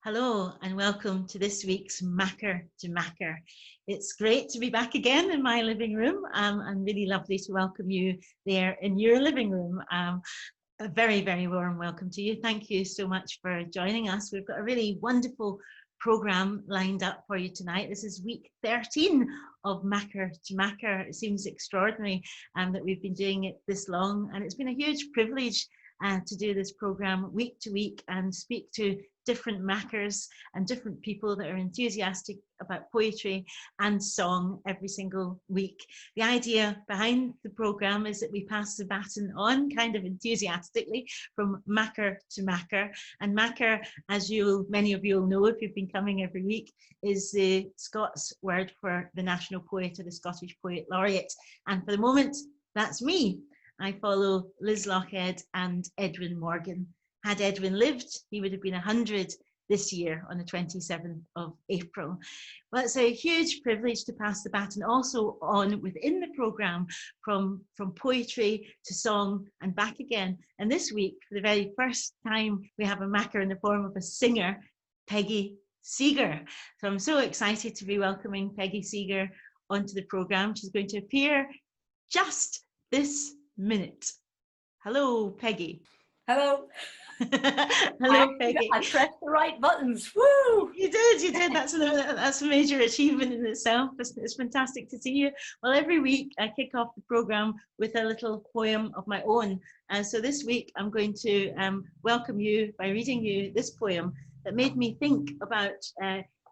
Hello and welcome to this week's Makar to Makar. It's great to be back again in my living room and really lovely to welcome you there in your living room. A very, very warm welcome to you. Thank you so much for joining us. We've got a really wonderful programme lined up for you tonight. This is week 13 of Makar to Makar. It seems extraordinary that we've been doing it this long, and it's been a huge privilege to do this programme week to week and speak to different makers and different people that are enthusiastic about poetry and song every single week. The idea behind the programme is that we pass the baton on kind of enthusiastically from Makar to Makar. And Makar, as many of you will know if you've been coming every week, is the Scots word for the national poet or the Scottish Poet Laureate. And for the moment, that's me. I follow Liz Lochhead and Edwin Morgan. Had Edwin lived, he would have been 100 this year on the 27th of April. Well, it's a huge privilege to pass the baton also on within the programme from poetry to song and back again. And this week, for the very first time, we have a makar in the form of a singer, Peggy Seeger. So I'm so excited to be welcoming Peggy Seeger onto the programme. She's going to appear just this minute. Hello, Peggy. Hello. Hello, Peggy. I pressed the right buttons. Woo! You did. That's a major achievement in itself. It's fantastic to see you. Well, every week I kick off the programme with a little poem of my own. So this week I'm going to welcome you by reading you this poem that made me think about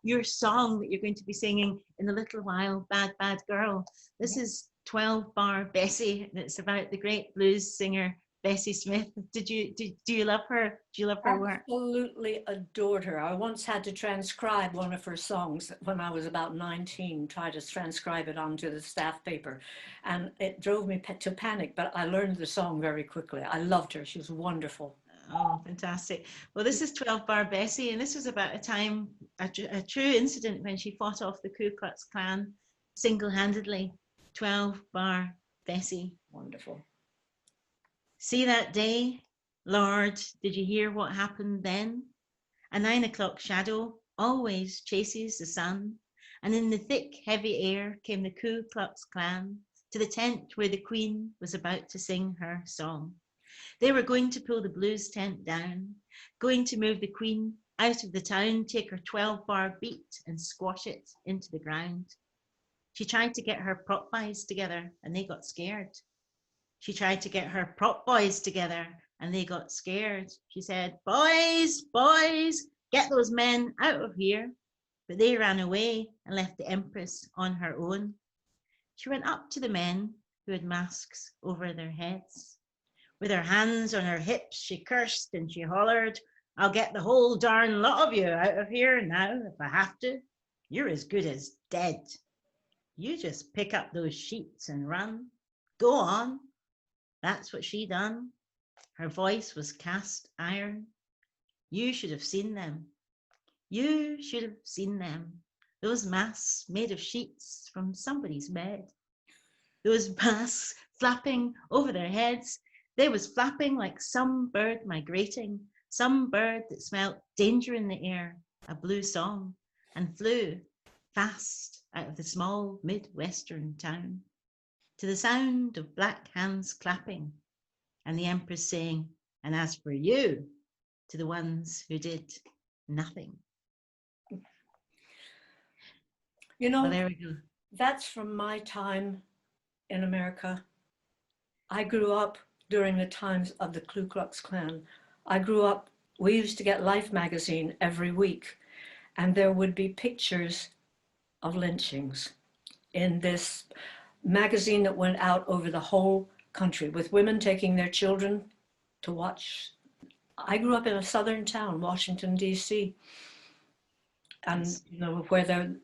your song that you're going to be singing in a little while, Bad, Bad Girl. This is 12 Bar Bessie, and it's about the great blues singer Bessie Smith. Do you love her? Do you love her work? Absolutely adored her. I once had to transcribe one of her songs when I was about 19, try to transcribe it onto the staff paper. And it drove me to panic, but I learned the song very quickly. I loved her. She was wonderful. Oh, fantastic. Well, this is 12 Bar Bessie, and this was about a time, a true incident when she fought off the Ku Klux Klan single-handedly. 12 Bar Bessie. Wonderful. See that day? Lord, did you hear what happened then? A 9 o'clock shadow always chases the sun, and in the thick, heavy air came the Ku Klux Klan to the tent where the Queen was about to sing her song. They were going to pull the blues tent down, going to move the Queen out of the town, take her 12-bar beat and squash it into the ground. She tried to get her prop boys together and they got scared. She tried to get her prop boys together and they got scared. She said, boys, get those men out of here. But they ran away and left the Empress on her own. She went up to the men who had masks over their heads. With her hands on her hips, she cursed and she hollered, I'll get the whole darn lot of you out of here now if I have to. You're as good as dead. You just pick up those sheets and run. Go on. That's what she done. Her voice was cast iron. You should have seen them. You should have seen them. Those masks made of sheets from somebody's bed. Those masks flapping over their heads. They was flapping like some bird migrating, some bird that smelt danger in the air, a blue song, and flew fast out of the small Midwestern town to the sound of black hands clapping and the Empress saying, and as for you, to the ones who did nothing. You know, well, there we go. That's from my time in America. I grew up during the times of the Ku Klux Klan. I grew up, we used to get Life magazine every week, and there would be pictures of lynchings in this magazine that went out over the whole country with women taking their children to watch. I grew up in a southern town, Washington, D.C., and you know, where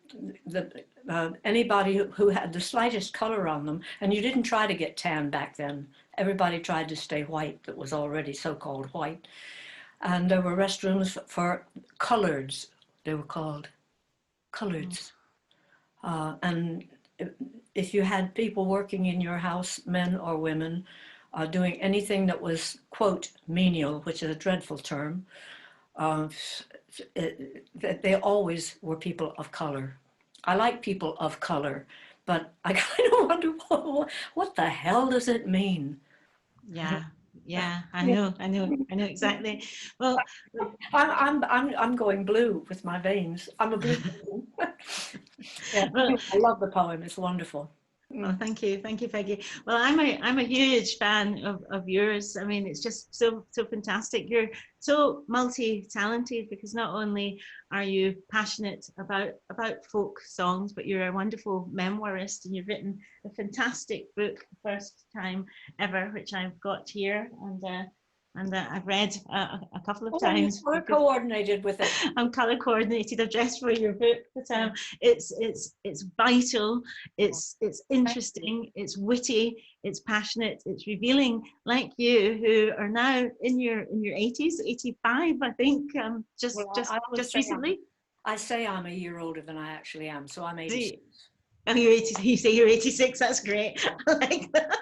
anybody who had the slightest color on them, and you didn't try to get tan back then. Everybody tried to stay white that was already so-called white. And there were restrooms for coloreds, they were called, coloreds. And if you had people working in your house, men or women, doing anything that was, quote, menial, which is a dreadful term, that they always were people of color. I like people of color, but I kind of wonder what the hell does it mean? Yeah, yeah, I know exactly. Well, I'm going blue with my veins. I'm a blue person. Yeah, well, I love the poem. It's wonderful. oh, thank you, Peggy. Well, I'm a huge fan of yours. I mean, it's just so fantastic. You're so multi-talented because not only are you passionate about folk songs, but you're a wonderful memoirist, and you've written a fantastic book, first time ever, which I've got here, and I've read a couple of Oh, you times color because coordinated with it. I'm color coordinated. I've dressed for your book, but it's vital. It's Thank you. interesting. It's witty. It's passionate. It's revealing, like you, who are now in your 80s, 85, I think. Just Well, just I always just say recently. I say I'm a year older than I actually am, so I'm 86. Oh, you're 80. You say you're 86. That's great. I like that.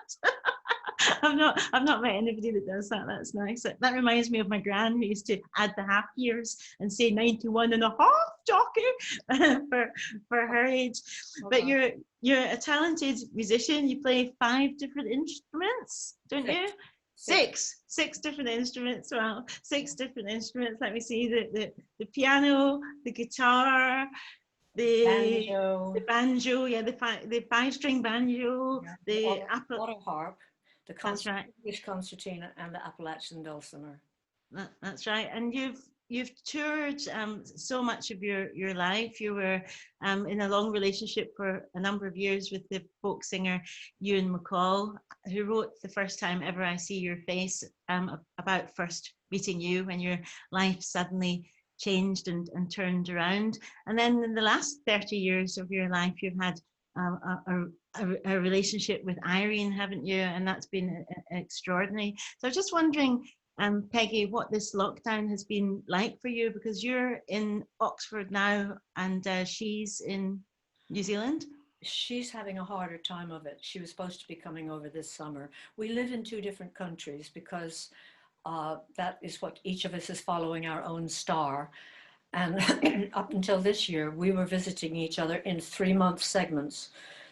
I've not met anybody that does that. That's nice. That reminds me of my gran who used to add the half years and say 91 and a half, jockey, for her age. But Okay. you're a talented musician. You play 5 different instruments, don't Six. you? Six. Six different instruments. Well, 6 different instruments. Let me see the piano, the guitar, the Banjo. banjo, yeah, the 5 string banjo, Yeah. The the apple. auto harp, the That's right. English concertina, and the Appalachian dulcimer. That's right. And you've toured so much of your life. You were in a long relationship for a number of years with the folk singer Ewan McCall, who wrote "The First Time Ever I See Your Face" about first meeting you when your life suddenly changed and turned around. And then in the last 30 years of your life, you've had a relationship with Irene, haven't you? And that's been extraordinary. So I was just wondering, Peggy, what this lockdown has been like for you, because you're in Oxford now and she's in New Zealand. She's having a harder time of it. She was supposed to be coming over this summer. We live in two different countries because that is what each of us is following our own star. And up until this year, we were visiting each other in 3-month segments.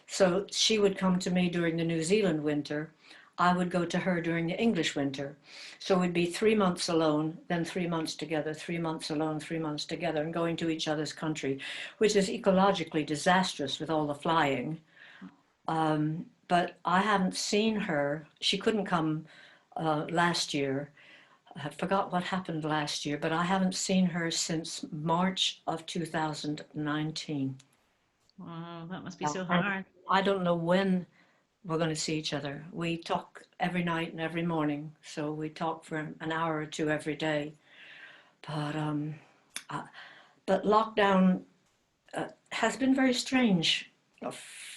So she would come to me during the New Zealand winter. I would go to her during the English winter. So we'd be 3 months alone, then 3 months together, 3 months alone, 3 months together, and going to each other's country, which is ecologically disastrous with all the flying. But I haven't seen her. She couldn't come last year. I forgot what happened last year, but I haven't seen her since March of 2019. Oh, that must be so hard. I don't know when we're going to see each other. We talk every night and every morning, so we talk for an hour or two every day. But uh, but lockdown has been very strange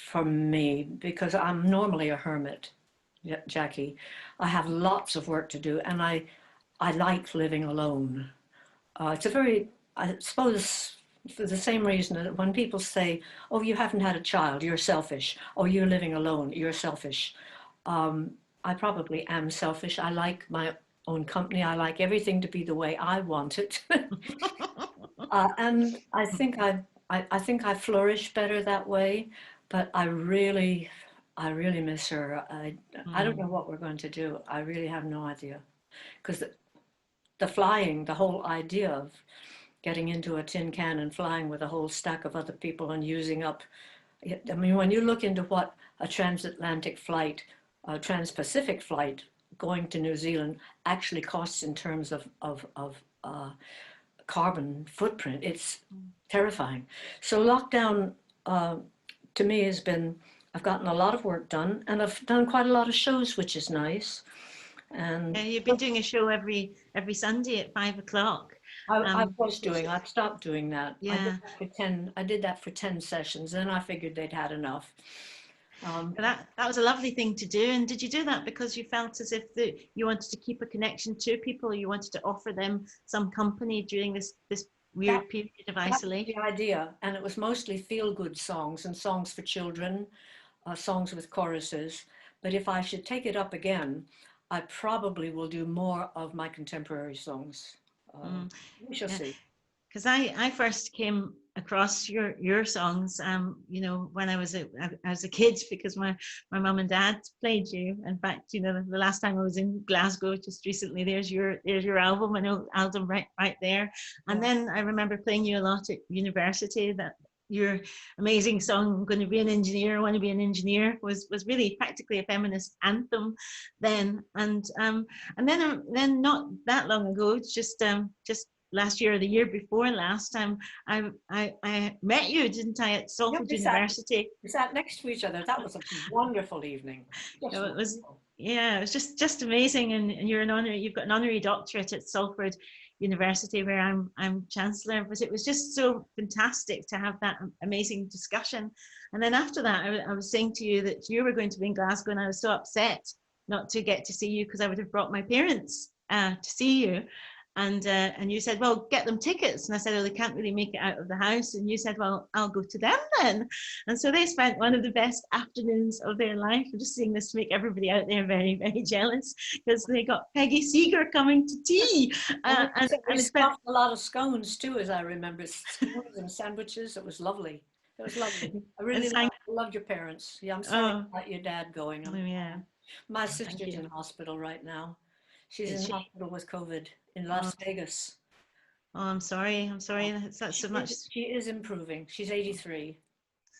for me because I'm normally a hermit, Jackie. I have lots of work to do, and I like living alone. It's a very, I suppose, for the same reason that when people say, "Oh, you haven't had a child, you're selfish," or "You're living alone, you're selfish." I probably am selfish. I like my own company. I like everything to be the way I want it, and I think I flourish better that way. But I really miss her. I don't know Mm. what we're going to do. I really have no idea because the flying, the whole idea of getting into a tin can and flying with a whole stack of other people and using up. I mean, when you look into what a transatlantic flight, a trans-Pacific flight going to New Zealand actually costs in terms of carbon footprint, it's terrifying. So lockdown to me has been, I've gotten a lot of work done and I've done quite a lot of shows, which is nice. Yeah, And you've been doing a show every Sunday at 5 o'clock. I was Which, doing, I've stopped doing that. yeah, I did that for 10 sessions, then I figured they'd had enough. that was a lovely thing to do. And did you do that because you felt as if you wanted to keep a connection to people, or you wanted to offer them some company during this That, weird period of that was the isolation? idea, and it was mostly feel-good songs and songs for children, songs with choruses. But if I should take it up again, I probably will do more of my contemporary songs. Mm, We shall yeah. see. because I first came across your songs, you know, when I was a kid, because my mum and dad played you. In fact, you know, the last time I was in Glasgow just recently, there's your album, I know album right there. And Yeah. then I remember playing you a lot at university. That your amazing song "I'm going to be an engineer, I want to be an engineer" was really practically a feminist anthem then. And then not that long ago, just last year or the year before last, I met you, didn't I, at Yeah, Salford University? we sat next to each other. That was a wonderful evening. Just So it was, wonderful. yeah, it was just amazing. And you're an honorary, you've got an honorary doctorate at Salford University, where I'm chancellor. But it was just so fantastic to have that amazing discussion. And then after that, I was saying to you that you were going to be in Glasgow, and I was so upset not to get to see you, because I would have brought my parents to see you. And you said, well, get them tickets. And I said, oh, they can't really make it out of the house. And you said, well, I'll go to them then. And so they spent one of the best afternoons of their life. I'm just saying this to make everybody out there very, very jealous, because they got Peggy Seeger coming to tea. We And they spent, stuffed a lot of scones too, as I remember. Scones and sandwiches. It was lovely. It was lovely. I and really sang, loved your parents. Yeah, I'm sorry oh, about your dad going. oh, yeah, My oh, thank sister's you. in hospital right now. She's Is in she? hospital with COVID in Oh, Las Vegas. oh, I'm sorry. I'm sorry. That's so much, She is improving. She's 83.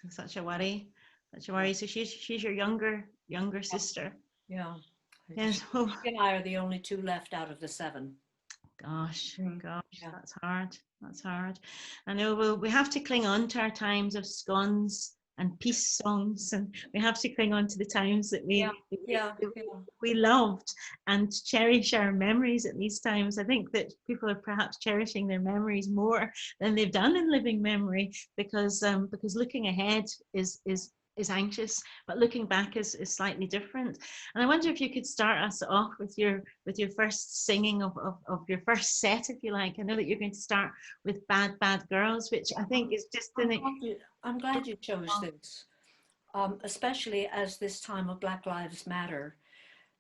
such a worry, such a Yeah. worry. So she's your younger sister. Yeah. Yes. She and I are the only two left out of the seven. Gosh, Mm. gosh, Yeah. that's hard. That's hard. I know we have to cling on to our times of scones and peace songs, and we have to cling on to the times that Yeah. we Yeah. we, Yeah. we loved, and cherish our memories at these times. I think that people are perhaps cherishing their memories more than they've done in living memory, because looking ahead is anxious, but looking back is slightly different. And I wonder if you could start us off with your first singing of your first set, if you like. I know that you're going to start with Bad Bad Girls, which I think is just I'm an glad I'm glad you chose this, especially as this time of Black Lives Matter,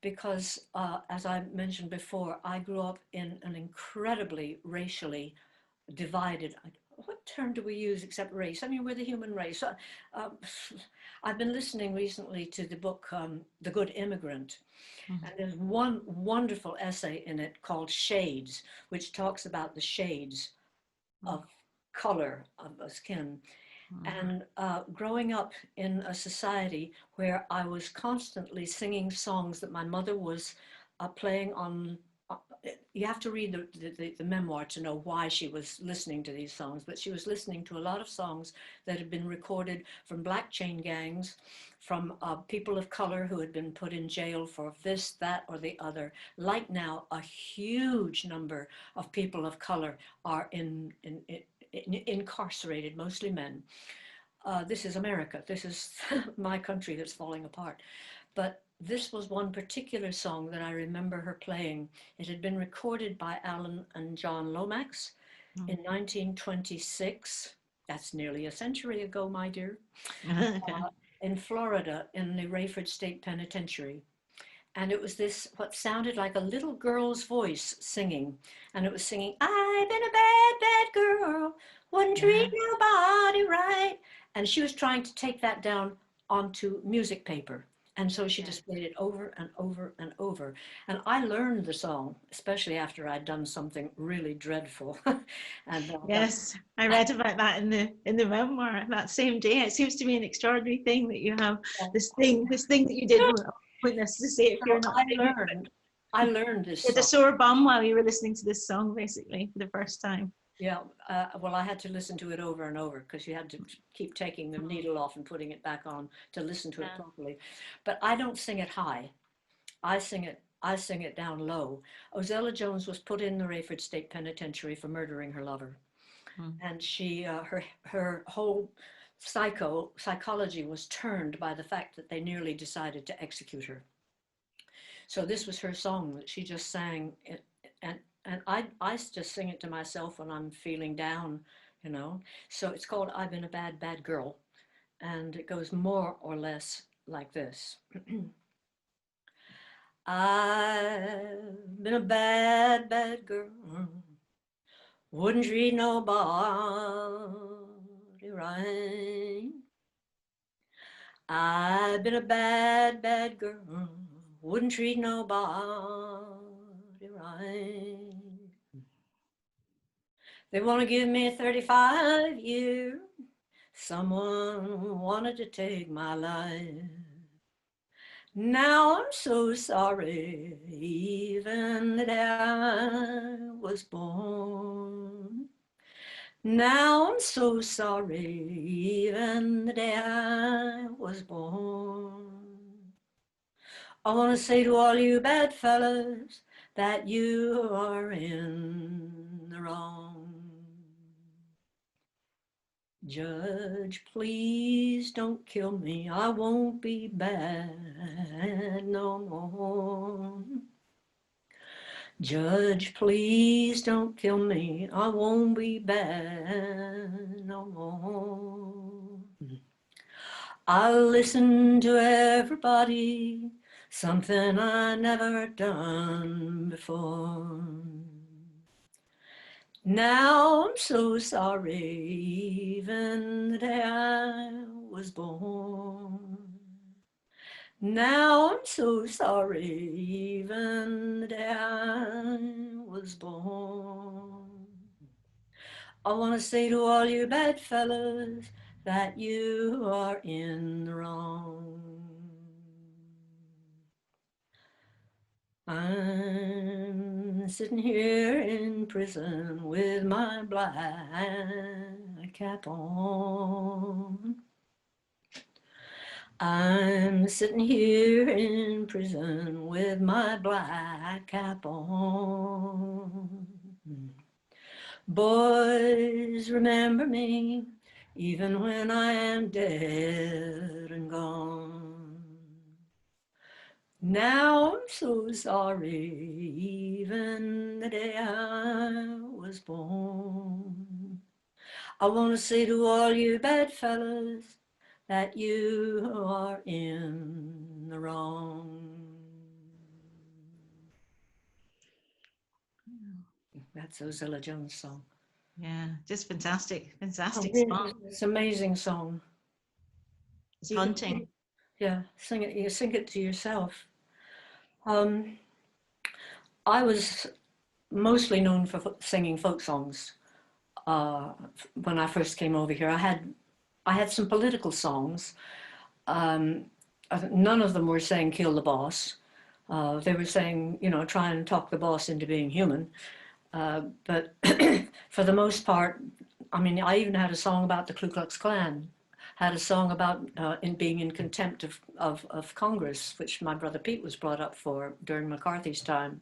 because as I mentioned before, I grew up in an incredibly racially divided. What term do we use except race? I mean, we're the human race. Um, I've been listening recently to the book The Good Immigrant, and there's one wonderful essay in it called Shades, which talks about the shades of color of skin. And growing up in a society where I was constantly singing songs that my mother was playing on, you have to read the memoir to know why she was listening to these songs, but she was listening to a lot of songs that had been recorded from black chain gangs, from people of color who had been put in jail for this, that, or the other. Like now, a huge number of people of color are incarcerated, mostly men. This is America. This is my country that's falling apart. But this was one particular song that I remember her playing. It had been recorded by Alan and John Lomax in 1926. That's nearly a century ago, my dear, in Florida, in the Rayford State Penitentiary. And it was this, what sounded like a little girl's voice singing. And it was singing, I've been a bad, bad girl, wouldn't treat nobody right. And she was trying to take that down onto music paper. And so she just played it over and over and over. And I learned the song, especially after I'd done something really dreadful. And Yes, I read about that in the memoir that same day. It seems to be an extraordinary thing that you have this thing that you did. I wouldn't necessarily say if so you're not singing, but I learned this you had a song. sore bum while you were listening to this song, basically, for the first time. Yeah, well, I had to listen to it over and over because you had to keep taking the needle off and putting it back on to listen to it properly. But I don't sing it high. I sing it down low. Ozella Jones was put in the Rayford State Penitentiary for murdering her lover. And she, her whole psychology was turned by the fact that they nearly decided to execute her. So this was her song that she just sang, and I just sing it to myself when I'm feeling down, you know. So it's called I've Been a Bad, Bad Girl, and it goes more or less like this. I've been a bad, bad girl, wouldn't treat nobody right. I've been a bad, bad girl, wouldn't treat nobody right. They want to give me 35 years. Someone wanted to take my life. Now I'm so sorry, even that I was born. Now I'm so sorry, even the day I was born. I want to say to all you bad fellas that you are in the wrong. Judge, please don't kill me. I won't be bad no more. Judge, please don't kill me. I won't be bad no more. I'll listen to everybody, something I never done before. Now I'm so sorry, even the day I was born. Now I'm so sorry, even the day I was born. I want to say to all you bad fellas that you are in the wrong. I'm sitting here in prison with my black cap on. I'm sitting here in prison with my black cap on. Boys, remember me, even when I am dead and gone. Now I'm so sorry, even the day I was born. I want to say to all you bad fellas that you are in the wrong. That's Ozella Jones' song. Yeah, just fantastic, fantastic Oh, song. it's an amazing song. It's You can, haunting. yeah, sing it. You sing it to yourself. I was mostly known for singing folk songs when I first came over here. I had some political songs. None of them were saying "kill the boss." They were saying, you know, try and talk the boss into being human. But for the most part, I mean, I even had a song about the Ku Klux Klan, had a song about being in contempt of Congress, which my brother Pete was brought up for during McCarthy's time.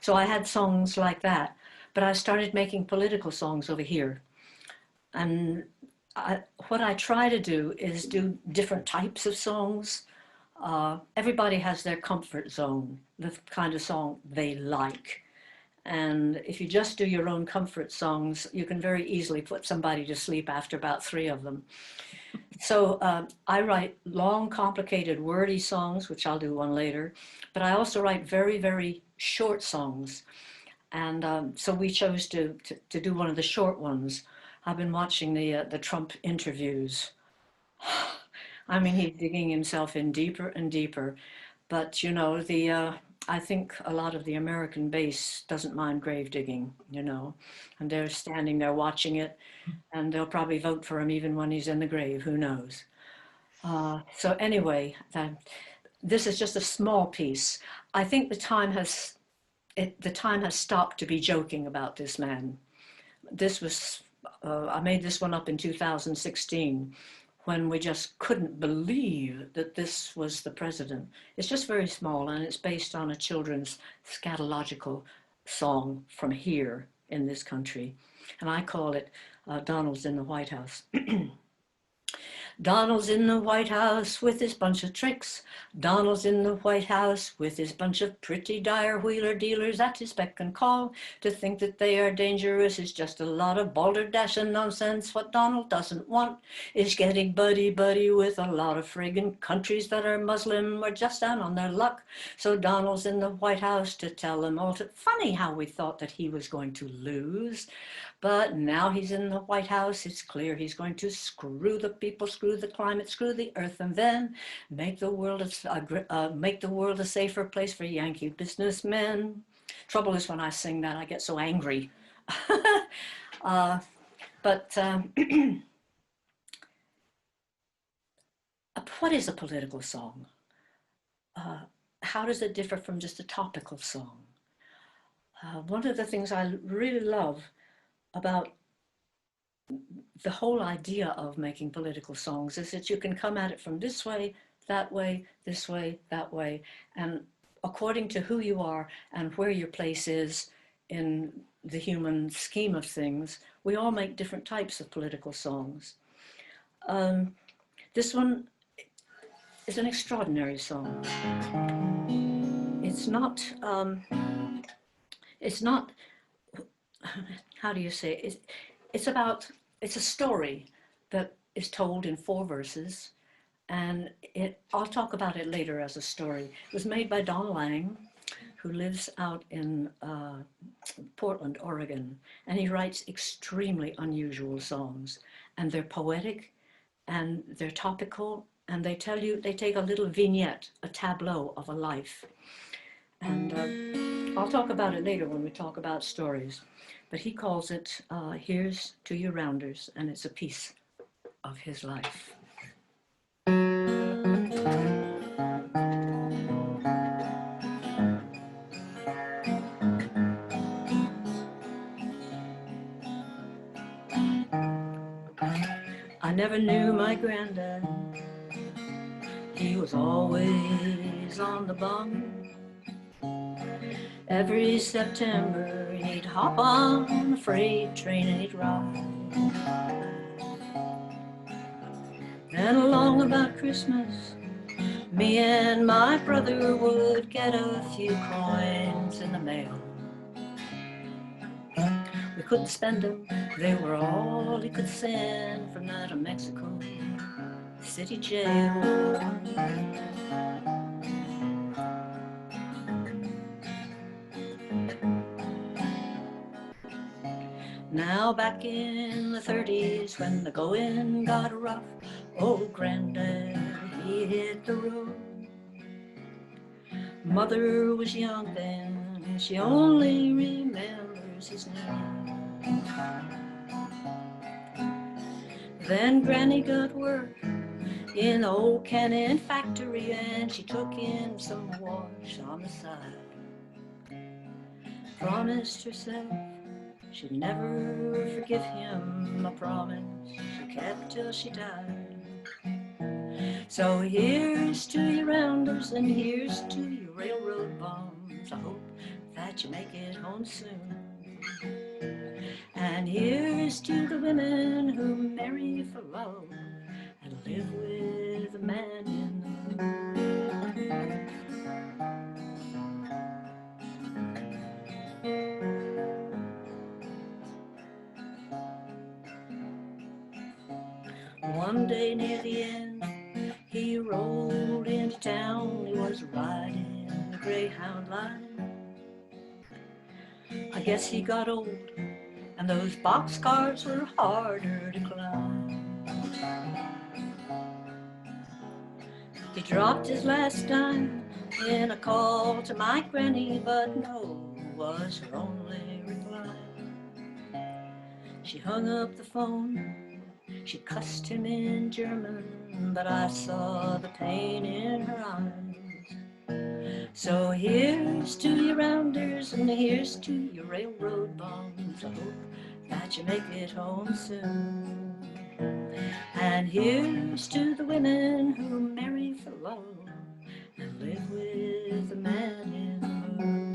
So I had songs like that. But I started making political songs over here. And what I try to do is do different types of songs. Everybody has their comfort zone, the kind of song they like. And if you just do your own comfort songs, you can very easily put somebody to sleep after about 3 of them. So I write long, complicated, wordy songs, which I'll do one later, but I also write very, very short songs. And so we chose to do one of the short ones. I've been watching the Trump interviews. I mean, he's digging himself in deeper and deeper. But, you know, I think a lot of the American base doesn't mind grave digging, you know, and they're standing there watching it, and they'll probably vote for him even when he's in the grave, who knows. So anyway, this is just a small piece. I think the time has stopped to be joking about this man. This was, I made this one up in 2016 when we just couldn't believe that this was the president. It's just very small, and it's based on a children's scatological song from here in this country. And I call it Donald's in the White House. Donald's in the White House with his bunch of tricks. Donald's in the White House with his bunch of pretty dire wheeler dealers at his beck and call. To think that they are dangerous is just a lot of balderdash and nonsense. What Donald doesn't want is getting buddy-buddy with a lot of friggin' countries that are Muslim or just down on their luck. So Donald's in the White House to tell them all to... Funny how we thought that he was going to lose. But now he's in the White House, it's clear he's going to screw the people, screw the climate, screw the earth, and then make the world a safer place for Yankee businessmen. Trouble is, when I sing that, I get so angry. But what is a political song? How does it differ from just a topical song? One of the things I really love about the whole idea of making political songs is that you can come at it from this way, that way, this way, that way, and according to who you are and where your place is in the human scheme of things, we all make different types of political songs. This one is an extraordinary song. It's not, how do you say it? It's a story that is told in 4 verses, and I'll talk about it later as a story. It was made by Don Lang, who lives out in Portland, Oregon, and he writes extremely unusual songs, and they're poetic, and they're topical, and they take a little vignette, a tableau of a life. And I'll talk about it later when we talk about stories. But he calls it Here's to Your Rounders, and it's a piece of his life. I never knew my granddad. He was always on the bum. Every September he'd hop on a freight train and he'd ride. Then along about Christmas, me and my brother would get a few coins in the mail. We couldn't spend them, they were all he could send from out of Mexico City jail. Now back in the 30s when the going got rough, old Granddad, he hit the road. Mother was young then, she only remembers his name. Then Granny got work in the old cannon factory, and she took in some wash on the side. Promised herself she'd never forgive him, a promise she kept till she died. So here's to your rounders and here's to your railroad bums. I hope that you make it home soon. And here's to the women who marry for love and live with a man in the moon. One day near the end, he rolled into town. He was riding the Greyhound line. I guess he got old, and those boxcars were harder to climb. He dropped his last dime in a call to my granny, but no was her only reply. She hung up the phone, she cussed him in German, but I saw the pain in her eyes. So here's to your rounders and here's to your railroad bums. I hope that you make it home soon. And here's to the women who marry for love and live with the man in the moon.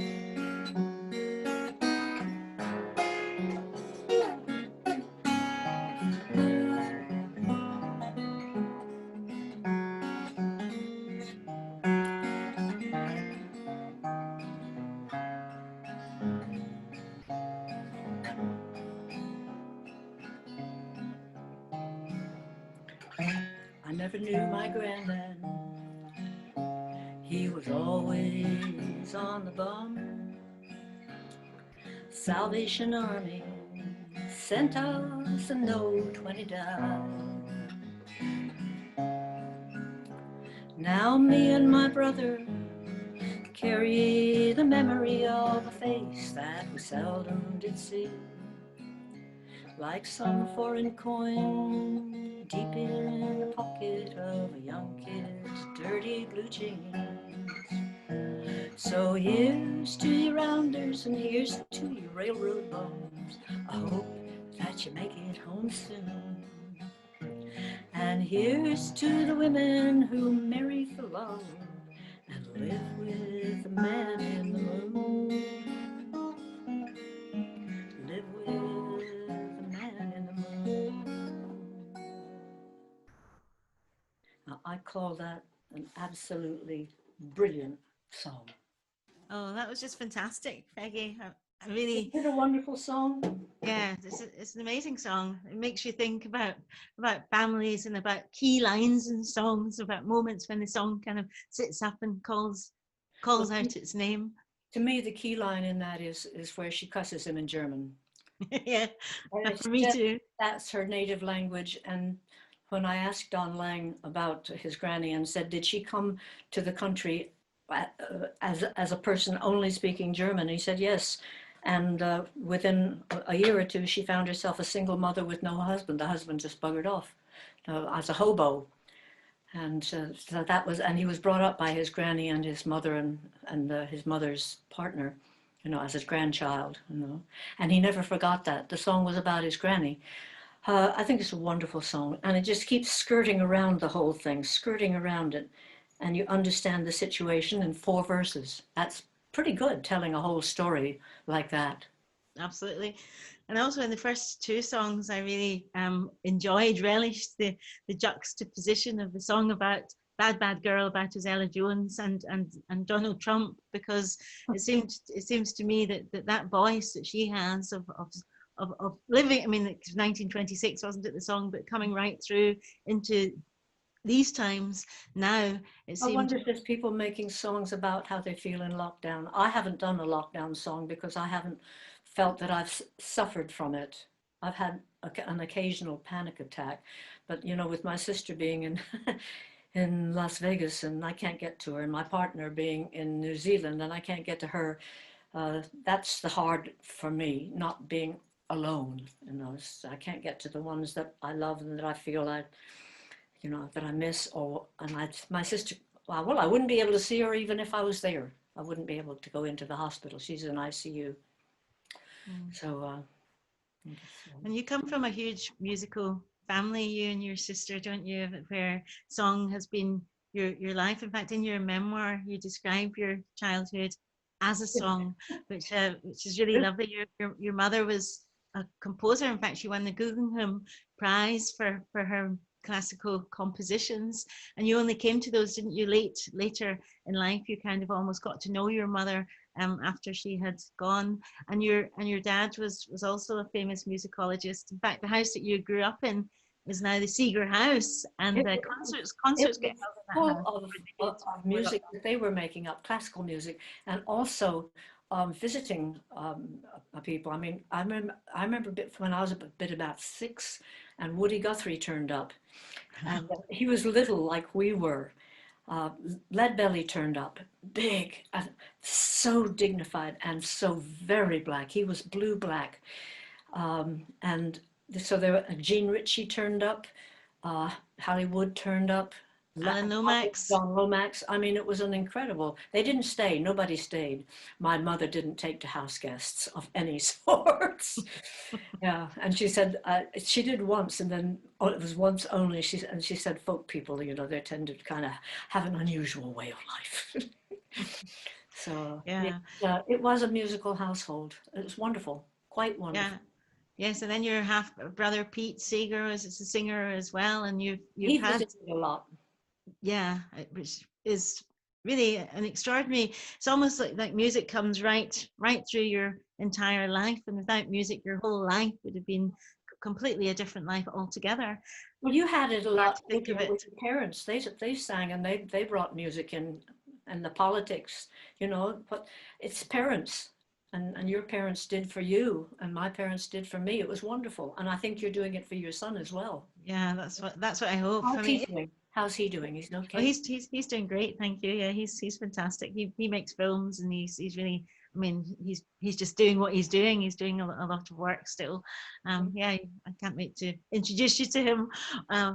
never knew my granddad. He was always on the bum. Salvation Army sent us a note when he died. Now me and my brother carry the memory of a face that we seldom did see, like some foreign coin deep in the pocket of a young kid's dirty blue jeans. So here's to you rounders and here's to you railroad bums. I hope that you make it home soon. And here's to the women who marry for love and live with the man in the moon. Live with the man in the moon. Now, I call that an absolutely brilliant song. Oh, that was just fantastic, Peggy. I really, Isn't it a wonderful song? yeah, it's an amazing song. It makes you think about families and about key lines in songs, about moments when the song kind of sits up and calls Well, out its name. to me, the key line in that is where she cusses him in German. Yeah, And for me too. that's her native language. And when I asked Don Lang about his granny and said, did she come to the country as a person only speaking German? He said, yes. And within a year or two, she found herself a single mother with no husband. The husband just buggered off as a hobo. And so that was, and he was brought up by his granny and his mother and his mother's partner, as his grandchild, and he never forgot that. The song was about his granny. I think it's a wonderful song, and it just keeps skirting around the whole thing, skirting around it, and you understand the situation in 4 verses. That's pretty good, telling a whole story like that. Absolutely. And also in the first 2 songs, I really enjoyed, relished the juxtaposition of the song about Bad Bad Girl about Ozella Jones and Donald Trump, because it seems to me that voice that she has of living. I mean, it was 1926, wasn't it, the song, but coming right through into these times now, it I seemed. wonder if there's people making songs about how they feel in lockdown. I haven't done a lockdown song because I haven't felt that I've suffered from it. I've had an occasional panic attack, but with my sister being in in Las Vegas and I can't get to her, and my partner being in New Zealand and I can't get to her, that's the hard for me, not being alone. I can't get to the ones that I love and that I feel that I miss, my sister, well, I wouldn't be able to see her even if I was there. I wouldn't be able to go into the hospital. She's in ICU. So, And you come from a huge musical family, you and your sister, don't you? Where song has been your life. In fact, in your memoir, you describe your childhood as a song, which is really lovely. Your mother was a composer. In fact, she won the Guggenheim Prize for her classical compositions, and you only came to those, didn't you, later in life? You kind of almost got to know your mother after she had gone, and your dad was also a famous musicologist. In fact, the house that you grew up in is now the Seeger house, and it, the concerts get held in that full house. of music that they were making up, classical music, and also visiting people. I mean, I remember when I was about 6, and Woody Guthrie turned up, and he was little like we were. Leadbelly turned up, big, and so dignified and so very black. He was blue black, and so Gene Ritchie turned up, Hollywood turned up, Alan Lomax. John Lomax. I mean, it was an incredible. They didn't stay. Nobody stayed. My mother didn't take to house guests of any sorts. Yeah, and she said she did once, and then it was once only. She said folk people, they tend to kind of have an unusual way of life. So Yeah. it was a musical household. It was wonderful, quite wonderful. Yeah. Yes, and then your half brother Pete Seeger is a singer as well, and you've He had, visited a lot. yeah, which is really an extraordinary. It's almost like music comes right through your entire life, and without music, your whole life would have been completely a different life altogether. Well, you had it a Hard lot to think of with it. your parents. They sang and they brought music in, and the politics, you know. But it's parents, and your parents did for you, and my parents did for me. It was wonderful, and I think you're doing it for your son as well. Yeah, that's what I hope. I How's he mean, doing? How's he doing? He's oh, okay. he's doing great, thank you. Yeah, he's fantastic. He makes films, and he's really. I mean, he's just doing what he's doing. He's doing a lot of work still. Yeah, I can't wait to introduce you to him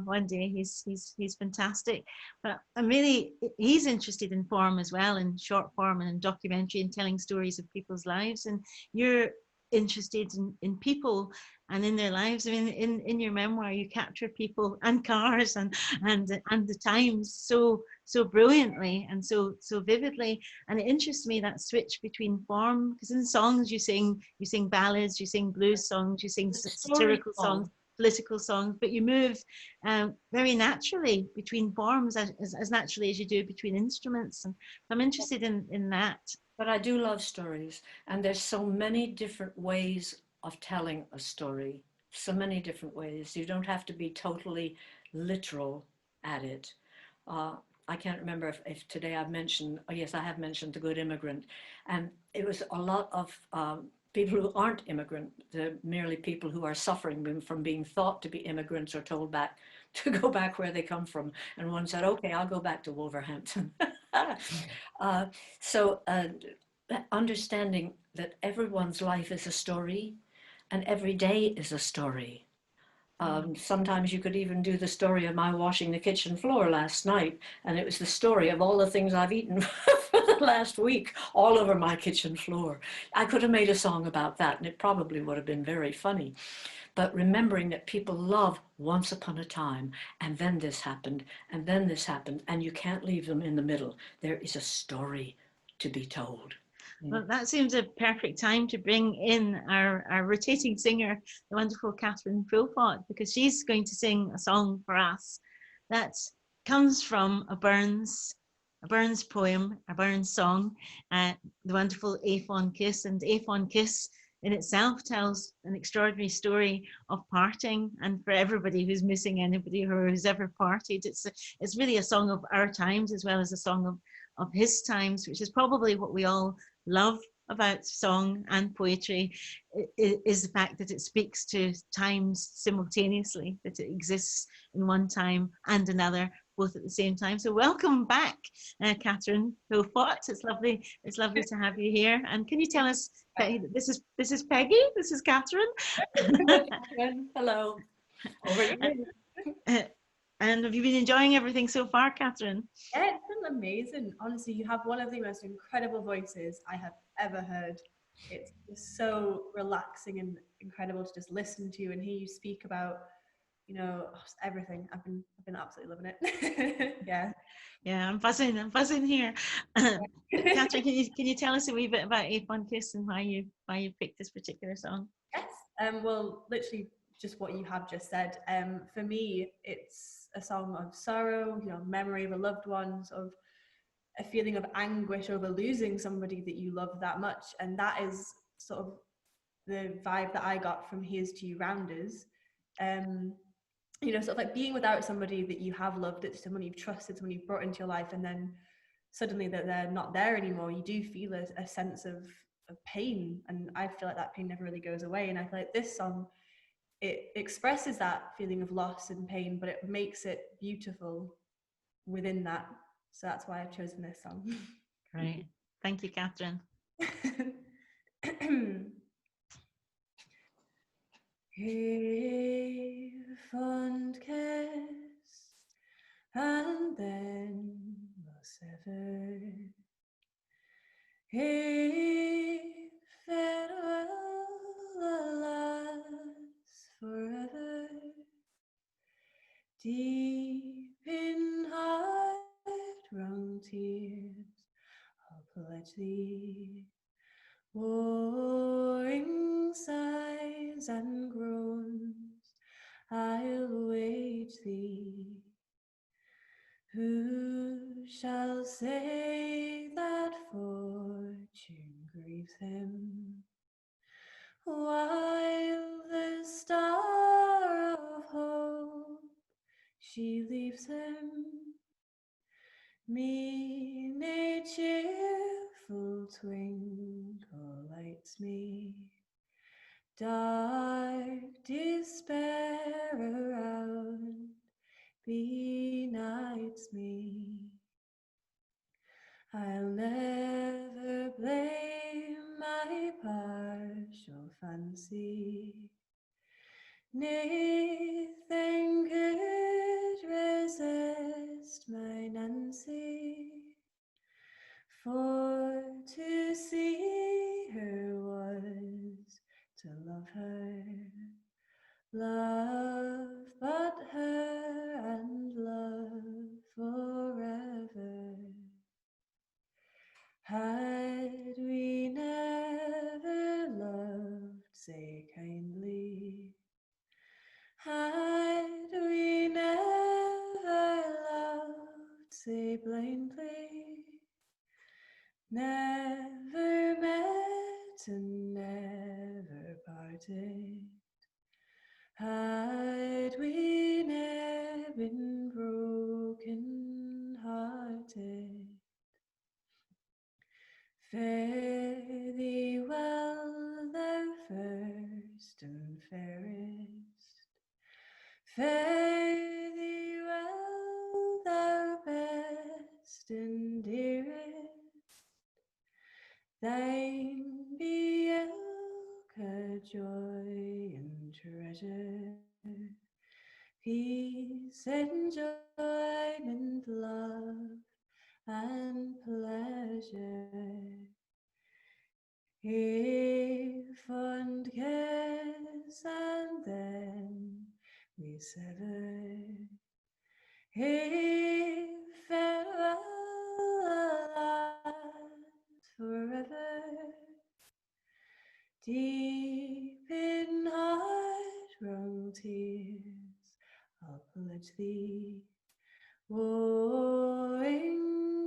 one day. He's fantastic. But I'm really he's interested in form as well, in short form and in documentary and telling stories of people's lives. And you're interested in people and in their lives. I mean, in your memoir, you capture people and cars and the times so brilliantly and so vividly. And it interests me that switch between form, because in songs you sing ballads, you sing blues songs, you sing The story satirical songs, song. political songs, but you move very naturally between forms as naturally as you do between instruments. And I'm interested in that. But I do love stories, and there's so many different ways of telling a story. So many different ways. You don't have to be totally literal at it. Uh, I can't remember if today I've mentioned, oh yes, I have mentioned The Good Immigrant. And it was a lot of people who aren't immigrant, they're merely people who are suffering from being thought to be immigrants or told back to go back where they come from. And one said, okay, I'll go back to Wolverhampton. uh, so understanding that everyone's life is a story and every day is a story. Sometimes you could even do the story of my washing the kitchen floor last night, and it was the story of all the things I've eaten for the last week all over my kitchen floor. I could have made a song about that, and it probably would have been very funny. But remembering that people love once upon a time, and then this happened, and then this happened, and you can't leave them in the middle. There is a story to be told. Well, that seems a perfect time to bring in our rotating singer, the wonderful Katherine Philpott, because she's going to sing a song for us that comes from a Burns poem, a Burns song, the wonderful Aphon Kiss. And Aphon Kiss in itself tells an extraordinary story of parting, and for everybody who's missing anybody who's ever partied, it's really a song of our times as well as a song of his times, which is probably what we all love about song and poetry, is the fact that it speaks to times simultaneously, that it exists in one time and another both at the same time. So welcome back, Katherine Philpott. It's lovely to have you here. And can you tell us, this is Peggy, this is Katherine. Hello. Over to you. And have you been enjoying everything so far, Katherine? Yeah, it's been amazing. Honestly, you have one of the most incredible voices I have ever heard. It's just so relaxing and incredible to just listen to you and hear you speak about, everything. I've been absolutely loving it. Yeah. Yeah, I'm buzzing here. Katherine, can you tell us a wee bit about Aphon Kiss and why you picked this particular song? Yes. Well, literally just what you have just said. For me, it's a song of sorrow, memory of a loved one, of a feeling of anguish over losing somebody that you love that much, and that is sort of the vibe that I got from Here's to You Rounders. Sort of like being without somebody that you have loved, it's someone you've trusted, someone you've brought into your life, and then suddenly that they're not there anymore, you do feel a sense of pain, and I feel like that pain never really goes away. And I feel like this song, it expresses that feeling of loss and pain, but it makes it beautiful within that. So that's why I've chosen this song. Great. Thank you, Katherine. A fond kiss, and then was severed. A farewell, alas, forever. Deep in heart-wrung tears, I'll pledge thee. Warring sighs and groans, I'll wage thee. Who shall say that fortune grieves him, while the stars she leaves him. Me a cheerful twinkle lights me. Dark despair around benights me. I'll never blame my partial fancy. Nathan could resist my Nancy, for to see her was to love her, love but her and love forever. Had we never loved, say kindly, had we never loved, say blindly, never met and never parted, had we never been broken hearted. Fare thee well, thou first and fairest. Fare thee well, thou best and dearest. Thine be ilka joy and treasure, peace, enjoyment, love, and pleasure. If fond cares and then we sever, if farewell alas forever, deep in heart-wrung tears I'll pledge thee, wooing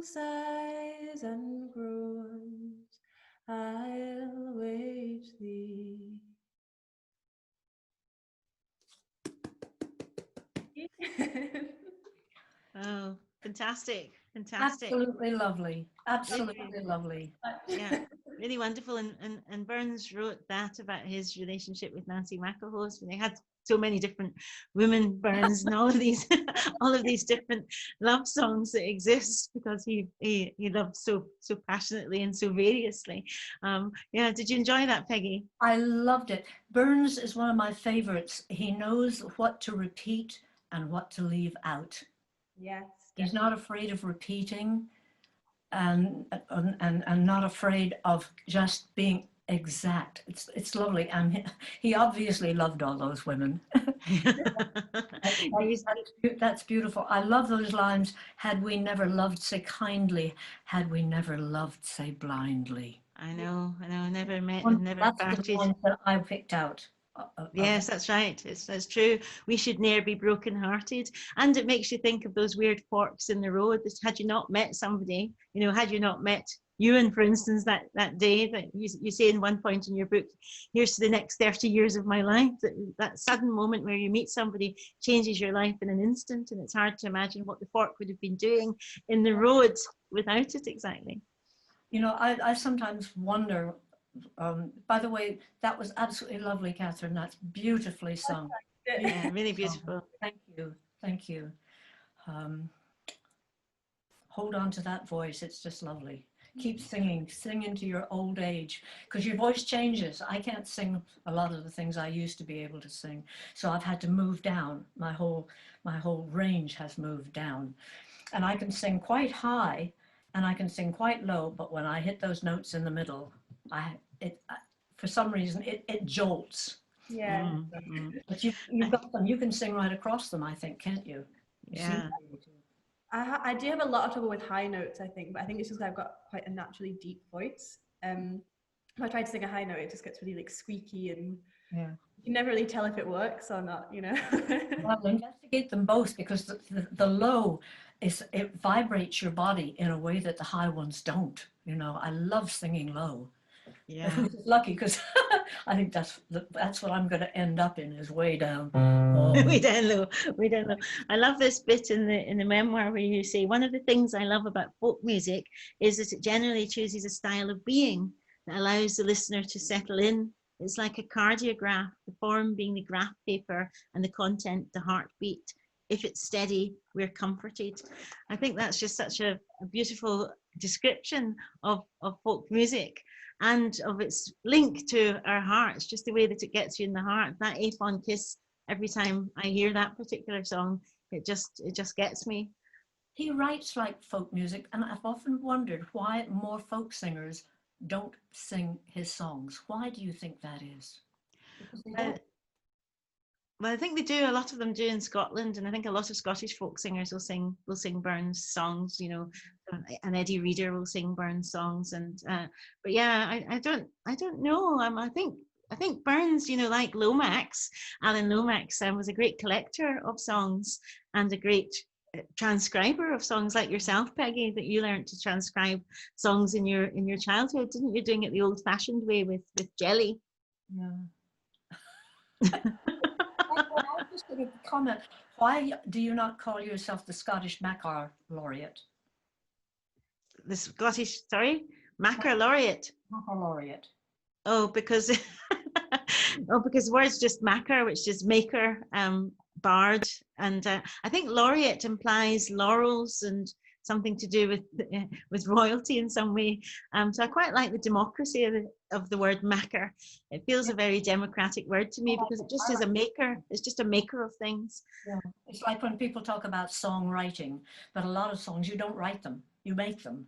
sighs and groans I'll wage thee. Oh, fantastic, fantastic. Absolutely lovely. Absolutely Really, lovely. yeah, really wonderful. And Burns wrote that about his relationship with Nancy McElhose. They had so many different women, Burns, and all of these all of these different love songs that exist because he loved so passionately and so variously. Yeah, did you enjoy that, Peggy? I loved it. Burns is one of my favorites. He knows what to repeat and what to leave out. Yes, He's not afraid of repeating and not afraid of just being exact. It's lovely. And he obviously loved all those women. That's beautiful. I love those lines. Had we never loved, say kindly. Had we never loved, say blindly. I know, never met and never That's the parted. ones that I picked out. Yes, that's right. It's true. We should ne'er be broken-hearted. And it makes you think of those weird forks in the road that had you not met somebody, had you not met Ewan, for instance, that day that you say in one point in your book, here's to the next 30 years of my life, that sudden moment where you meet somebody changes your life in an instant, and it's hard to imagine what the fork would have been doing in the road without it exactly. I sometimes wonder, by the way, that was absolutely lovely, Katherine. That's beautifully sung. Yeah, really beautiful. Thank you. Thank you. Hold on to that voice. It's just lovely. Keep singing, sing into your old age, because your voice changes. I can't sing a lot of the things I used to be able to sing. So I've had to move down. My whole range has moved down. And I can sing quite high and I can sing quite low, but when I hit those notes in the middle, for some reason, it jolts. Yeah. But you've got them. You can sing right across them, I think, can't you? Yeah. I do have a lot of trouble with high notes, I think, but I think it's just because I've got quite a naturally deep voice. If I try to sing a high note, it just gets really like squeaky, and you can never really tell if it works or not, Well, investigate them both, because the low it vibrates your body in a way that the high ones don't. I love singing low. Yeah. Which is lucky because I think that's what I'm going to end up in, is way down. Oh. We don't know. We don't know. I love this bit in the memoir where you say one of the things I love about folk music is that it generally chooses a style of being that allows the listener to settle in. It's like a cardiograph, the form being the graph paper and the content the heartbeat. If it's steady, we're comforted. I think that's just such a beautiful description of folk music and of its link to our hearts, just the way that it gets you in the heart. That A fond kiss, every time I hear that particular song, it just gets me. He writes like folk music, and I've often wondered why more folk singers don't sing his songs. Why do you think that is? Because they don't. Well, I think they do. A lot of them do in Scotland, and I think a lot of Scottish folk singers will sing Burns songs. You know, and Eddie Reader will sing Burns songs, and but yeah, I don't know. I think Burns, you know, like Lomax, Alan Lomax, was a great collector of songs and a great transcriber of songs, like yourself, Peggy, that you learned to transcribe songs in your childhood, didn't you? Doing it the old-fashioned way with jelly. Yeah. I was just going to comment. Why do you not call yourself the Scottish Makar laureate? The Scottish, sorry, Makar laureate. Makar laureate. Oh, because because words just Makar, which is maker, bard, and I think laureate implies laurels and something to do with royalty in some way. So I quite like the democracy of the word maker. It feels a very democratic word to me because it just is a maker. It's just a maker of things. Yeah. It's like when people talk about songwriting, but a lot of songs you don't write them, you make them.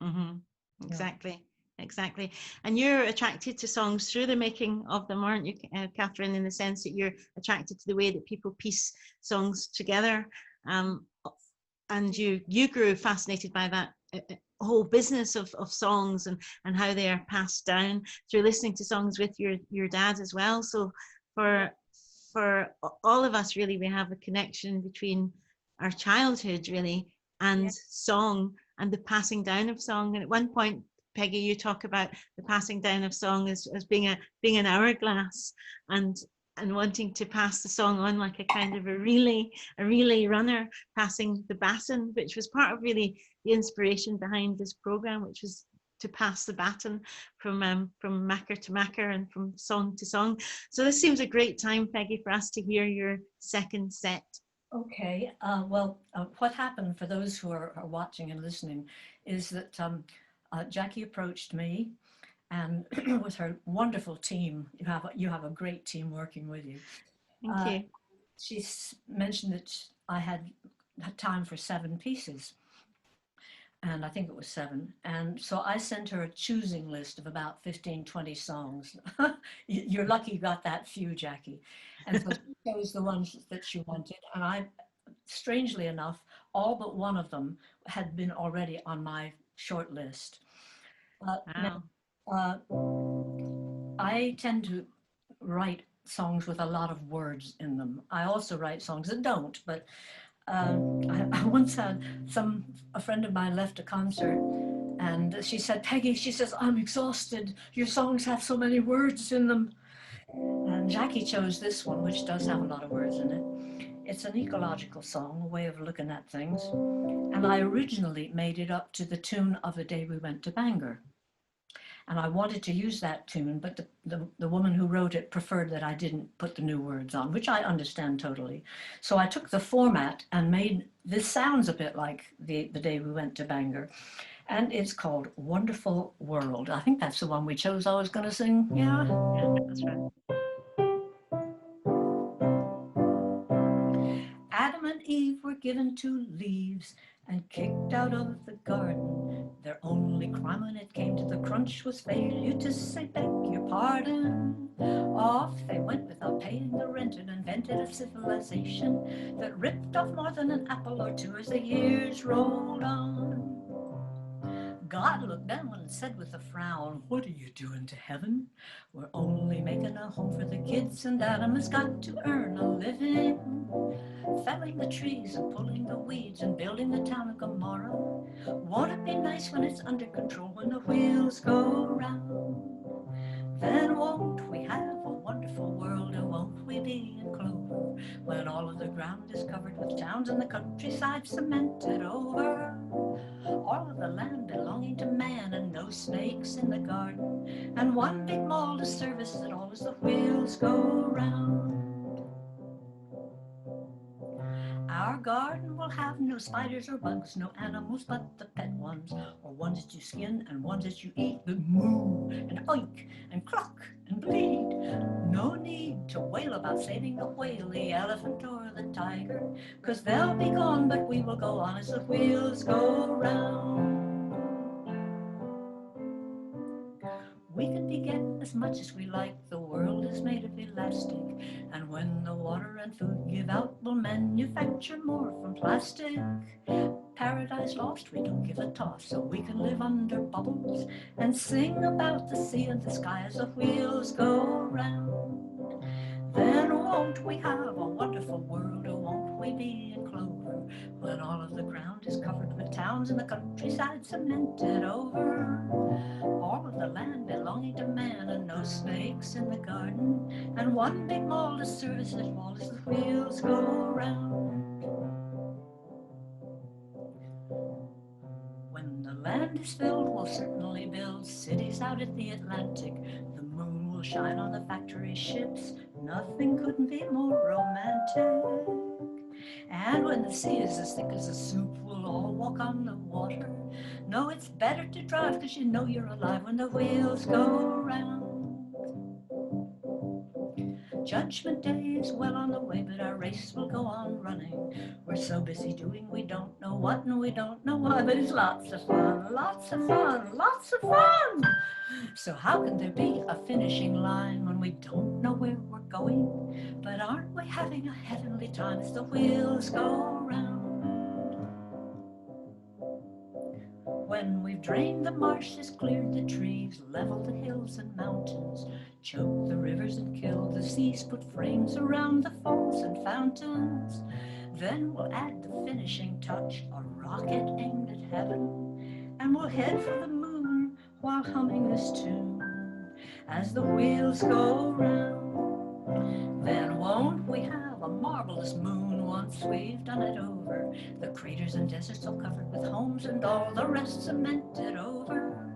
Mm-hmm. Exactly. Yeah. Exactly. And you're attracted to songs through the making of them, aren't you, Katherine, in the sense that you're attracted to the way that people piece songs together. And you grew fascinated by that whole business of songs and how they are passed down through listening to songs with your dad as well. So for all of us, really, we have a connection between our childhood, really, and song and the passing down of song. And at one point, Peggy, you talk about the passing down of song as being an hourglass and wanting to pass the song on like a kind of a relay runner passing the baton, which was part of really the inspiration behind this program, which was to pass the baton from Makar to Makar and from song to song. So this seems a great time, Peggy, for us to hear your second set. Okay, well, what happened for those who are watching and listening is that Jackie approached me, and with her wonderful team, you have a great team working with you. Thank you. She mentioned that I had time for 7 pieces, and I think it was 7. And so I sent her a choosing list of about 15, 20 songs. You're lucky you got that few, Jackie. And so she chose the ones that she wanted, and I, strangely enough, all but one of them had been already on my short list. Wow. Now, I tend to write songs with a lot of words in them. I also write songs that don't, but I once had a friend of mine left a concert, and she said, Peggy, she says, I'm exhausted. Your songs have so many words in them. And Jackie chose this one, which does have a lot of words in it. It's an ecological song, a way of looking at things. And I originally made it up to the tune of The Day We Went to Bangor. And I wanted to use that tune, but the woman who wrote it preferred that I didn't put the new words on, which I understand totally. So I took the format and made, this sounds a bit like the Day We Went to Bangor, and it's called Wonderful World. I think that's the one we chose I was going to sing. Yeah, that's right. Adam and Eve were given 2 leaves and kicked out of the garden. Their only crime when it came to the crunch was failure to say beg your pardon. Off they went without paying the rent and invented a civilization that ripped off more than an apple or 2 as the years rolled on. God looked down and said with a frown, what are you doing to heaven? We're only making a home for the kids, and Adam has got to earn a living. Felling the trees and pulling the weeds and building the town of Gomorrah. Won't it be nice when it's under control, when the wheels go round? Then won't we have a wonderful world, or won't we be in clover, when all of the ground is covered with towns and the countryside cemented over? All of the land belonging to man, and no snakes in the garden, and one big mall to service it all as the wheels go round. Our garden will have no spiders or bugs, no animals but the pet ones, or ones that you skin and ones that you eat, that moo and oink and cluck and bleed. No need to wail about saving the whale, the elephant or the tiger, 'cause they'll be gone, but we will go on as the wheels go round. We can beget as much as we like, the world is made of elastic, and when the water and food give out, we'll manufacture more from plastic. Paradise lost, we don't give a toss, so we can live under bubbles and sing about the sea and the sky as the wheels go round. Then won't we have a wonderful world, or won't we be in clover, when all of the ground is covered with towns and the countryside cemented over? All of the land belonging to man, and no snakes in the garden, and one big mall to service it all as the wheels go round. When the land is filled, we'll certainly build cities out at the Atlantic. The moon will shine on the factory ships, nothing couldn't be more romantic. And when the sea is as thick as a soup, we'll all walk on the water. No, it's better to drive, 'cause you know you're alive when the wheels go round. Judgment Day is well on the way, but our race will go on running. We're so busy doing we don't know what, and we don't know why, but it's lots of fun, lots of fun, lots of fun. So how can there be a finishing line when we don't know where we're going? But aren't we having a heavenly time as the wheels go round? When we've drained the marshes, cleared the trees, leveled the hills and mountains, choked the rivers and killed the seas, put frames around the falls and fountains, then we'll add the finishing touch, a rocket aimed at heaven, and we'll head for the moon while humming this tune as the wheels go round. Then won't we have a marvelous moon once we've done it over? The craters and deserts all covered with homes, and all the rest cemented over.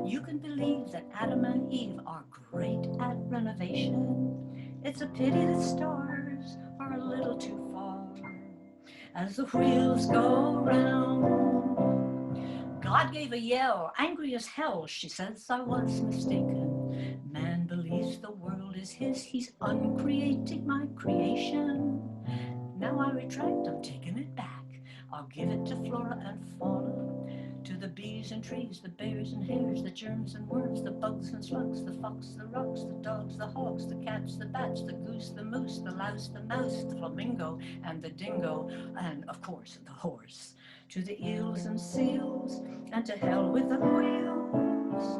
You can believe that Adam and Eve are great at renovation. It's a pity the stars are a little too far as the wheels go round. God gave a yell, angry as hell. She says I was mistaken. Man believes the world is his. He's uncreating my creation. Now I retract, I'm taking it back. I'll give it to flora and fauna, to the bees and trees, the bears and hares, the germs and worms, the bugs and slugs, the fox, the rocks, the dogs, the hogs, the cats, the bats, the goose, the moose, the louse, the mouse, the flamingo and the dingo, and of course the horse. To the eels and seals, and to hell with the wheels.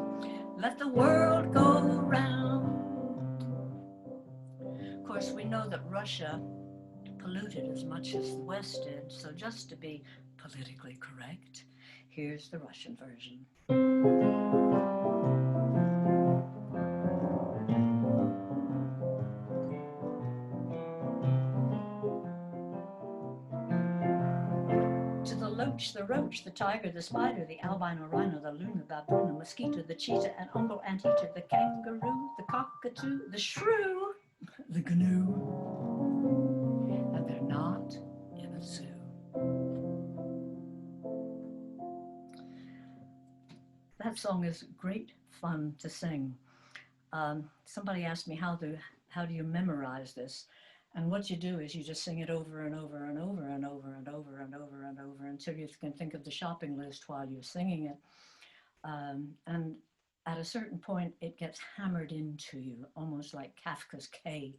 Let the world go round. Of course, we know that Russia polluted as much as the West did, so just to be politically correct, here's the Russian version. To the loach, the roach, the tiger, the spider, the albino rhino, the loon, the baboon, the mosquito, the cheetah, and uncle anteater, the kangaroo, the cockatoo, the shrew, the gnu, and they're not in a zoo. That song is great fun to sing. Somebody asked me how do you memorize this? And what you do is you just sing it over and over and over and over and over and over and over until you can think of the shopping list while you're singing it. And at a certain point, it gets hammered into you, almost like Kafka's K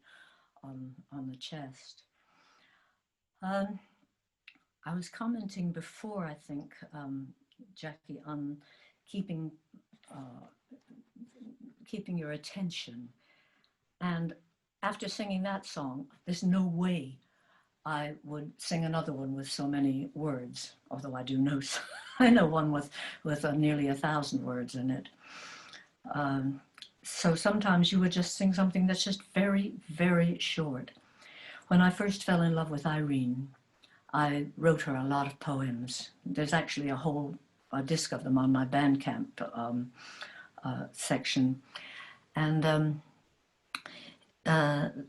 on the chest. I was commenting before, I think, Jackie, on keeping your attention. And after singing that song, there's no way I would sing another one with so many words, although I do know, I know one with nearly 1,000 words in it. So sometimes you would just sing something that's just very, very short. When I first fell in love with Irene, I wrote her a lot of poems. There's actually a whole disc of them on my Bandcamp section. And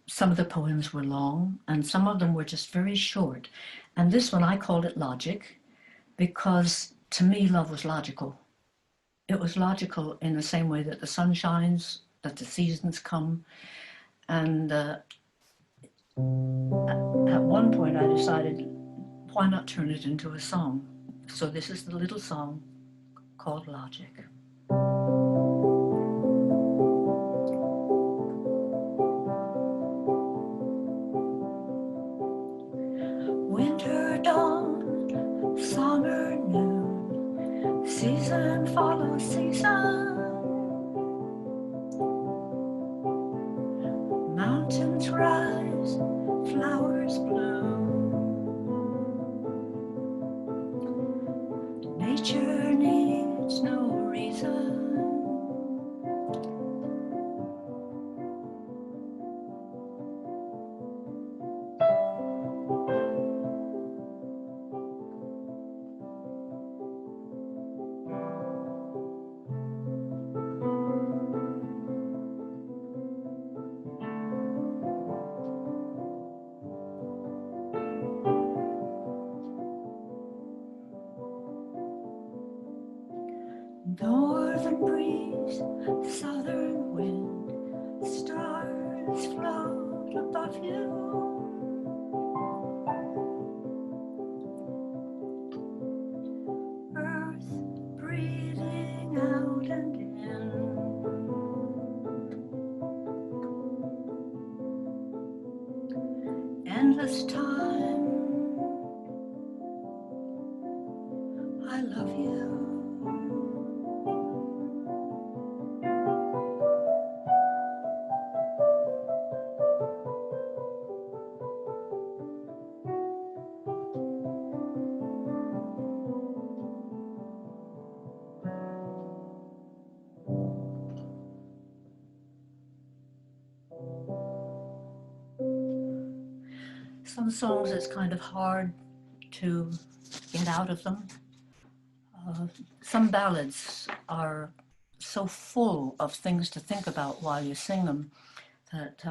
some of the poems were long and some of them were just very short. And this one, I called it Logic, because to me, love was logical. It was logical in the same way that the sun shines, that the seasons come. And at one point I decided, why not turn it into a song? So this is the little song called Logic. Winter dawn, summer noon, season follows season. Mountains rise, flowers bloom. Nature needs no reason. Northern breeze, southern wind, stars float above you. Earth breathing out and in. Endless time, I love you. Some songs it's kind of hard to get out of them. Some ballads are so full of things to think about while you sing them that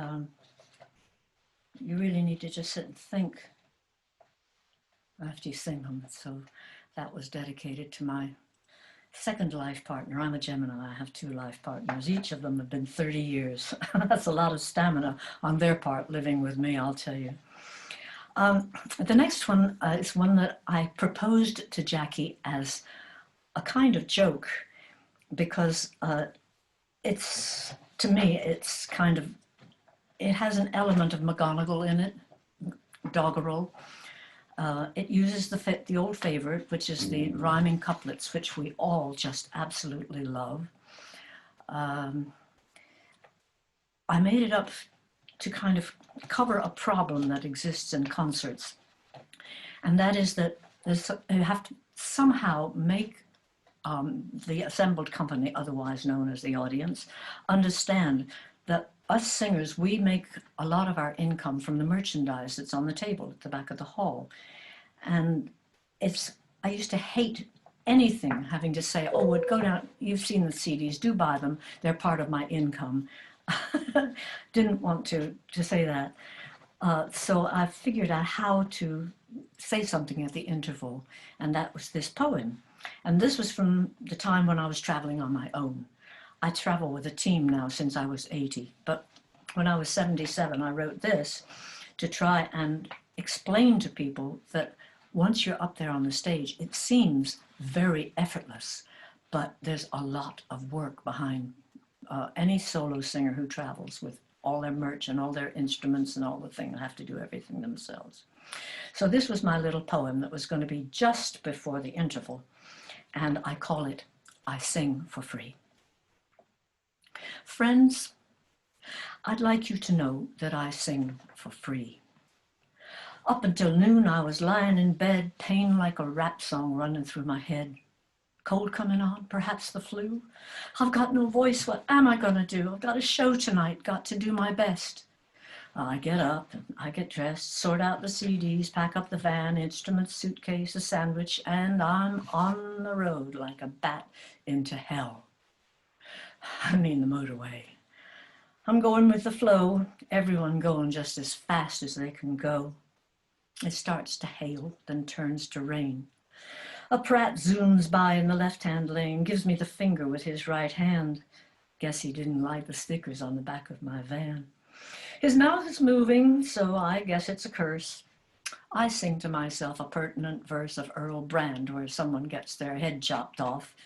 you really need to just sit and think after you sing them. So that was dedicated to my second life partner. I'm a Gemini. I have 2 life partners. Each of them have been 30 years. That's a lot of stamina on their part living with me, I'll tell you. The next one is one that I proposed to Jackie as a kind of joke, because it's, to me, it's kind of, it has an element of McGonagall in it, doggerel. It uses the old favorite, which is the rhyming couplets, which we all just absolutely love. I made it up to kind of cover a problem that exists in concerts. And that is that you have to somehow make the assembled company, otherwise known as the audience, understand that us singers, we make a lot of our income from the merchandise that's on the table at the back of the hall. And I used to hate anything having to say, oh, would go down, you've seen the CDs, do buy them, they're part of my income. Didn't want to say that. So I figured out how to say something at the interval, and that was this poem. And this was from the time when I was traveling on my own. I travel with a team now since I was 80, but when I was 77, I wrote this to try and explain to people that once you're up there on the stage, it seems very effortless, but there's a lot of work behind any solo singer who travels with all their merch and all their instruments and all the things, have to do everything themselves. So this was my little poem that was going to be just before the interval, and I call it, I Sing for Free. Friends, I'd like you to know that I sing for free. Up until noon, I was lying in bed, pain like a rap song running through my head. Cold coming on, perhaps the flu. I've got no voice, what am I gonna do? I've got a show tonight, got to do my best. I get up, I get dressed, sort out the CDs, pack up the van, instruments, suitcase, a sandwich, and I'm on the road like a bat into hell. I mean the motorway. I'm going with the flow, everyone going just as fast as they can go. It starts to hail, then turns to rain. A Pratt zooms by in the left-hand lane, gives me the finger with his right hand. Guess he didn't like the stickers on the back of my van. His mouth is moving, so I guess it's a curse. I sing to myself a pertinent verse of Earl Brand where someone gets their head chopped off,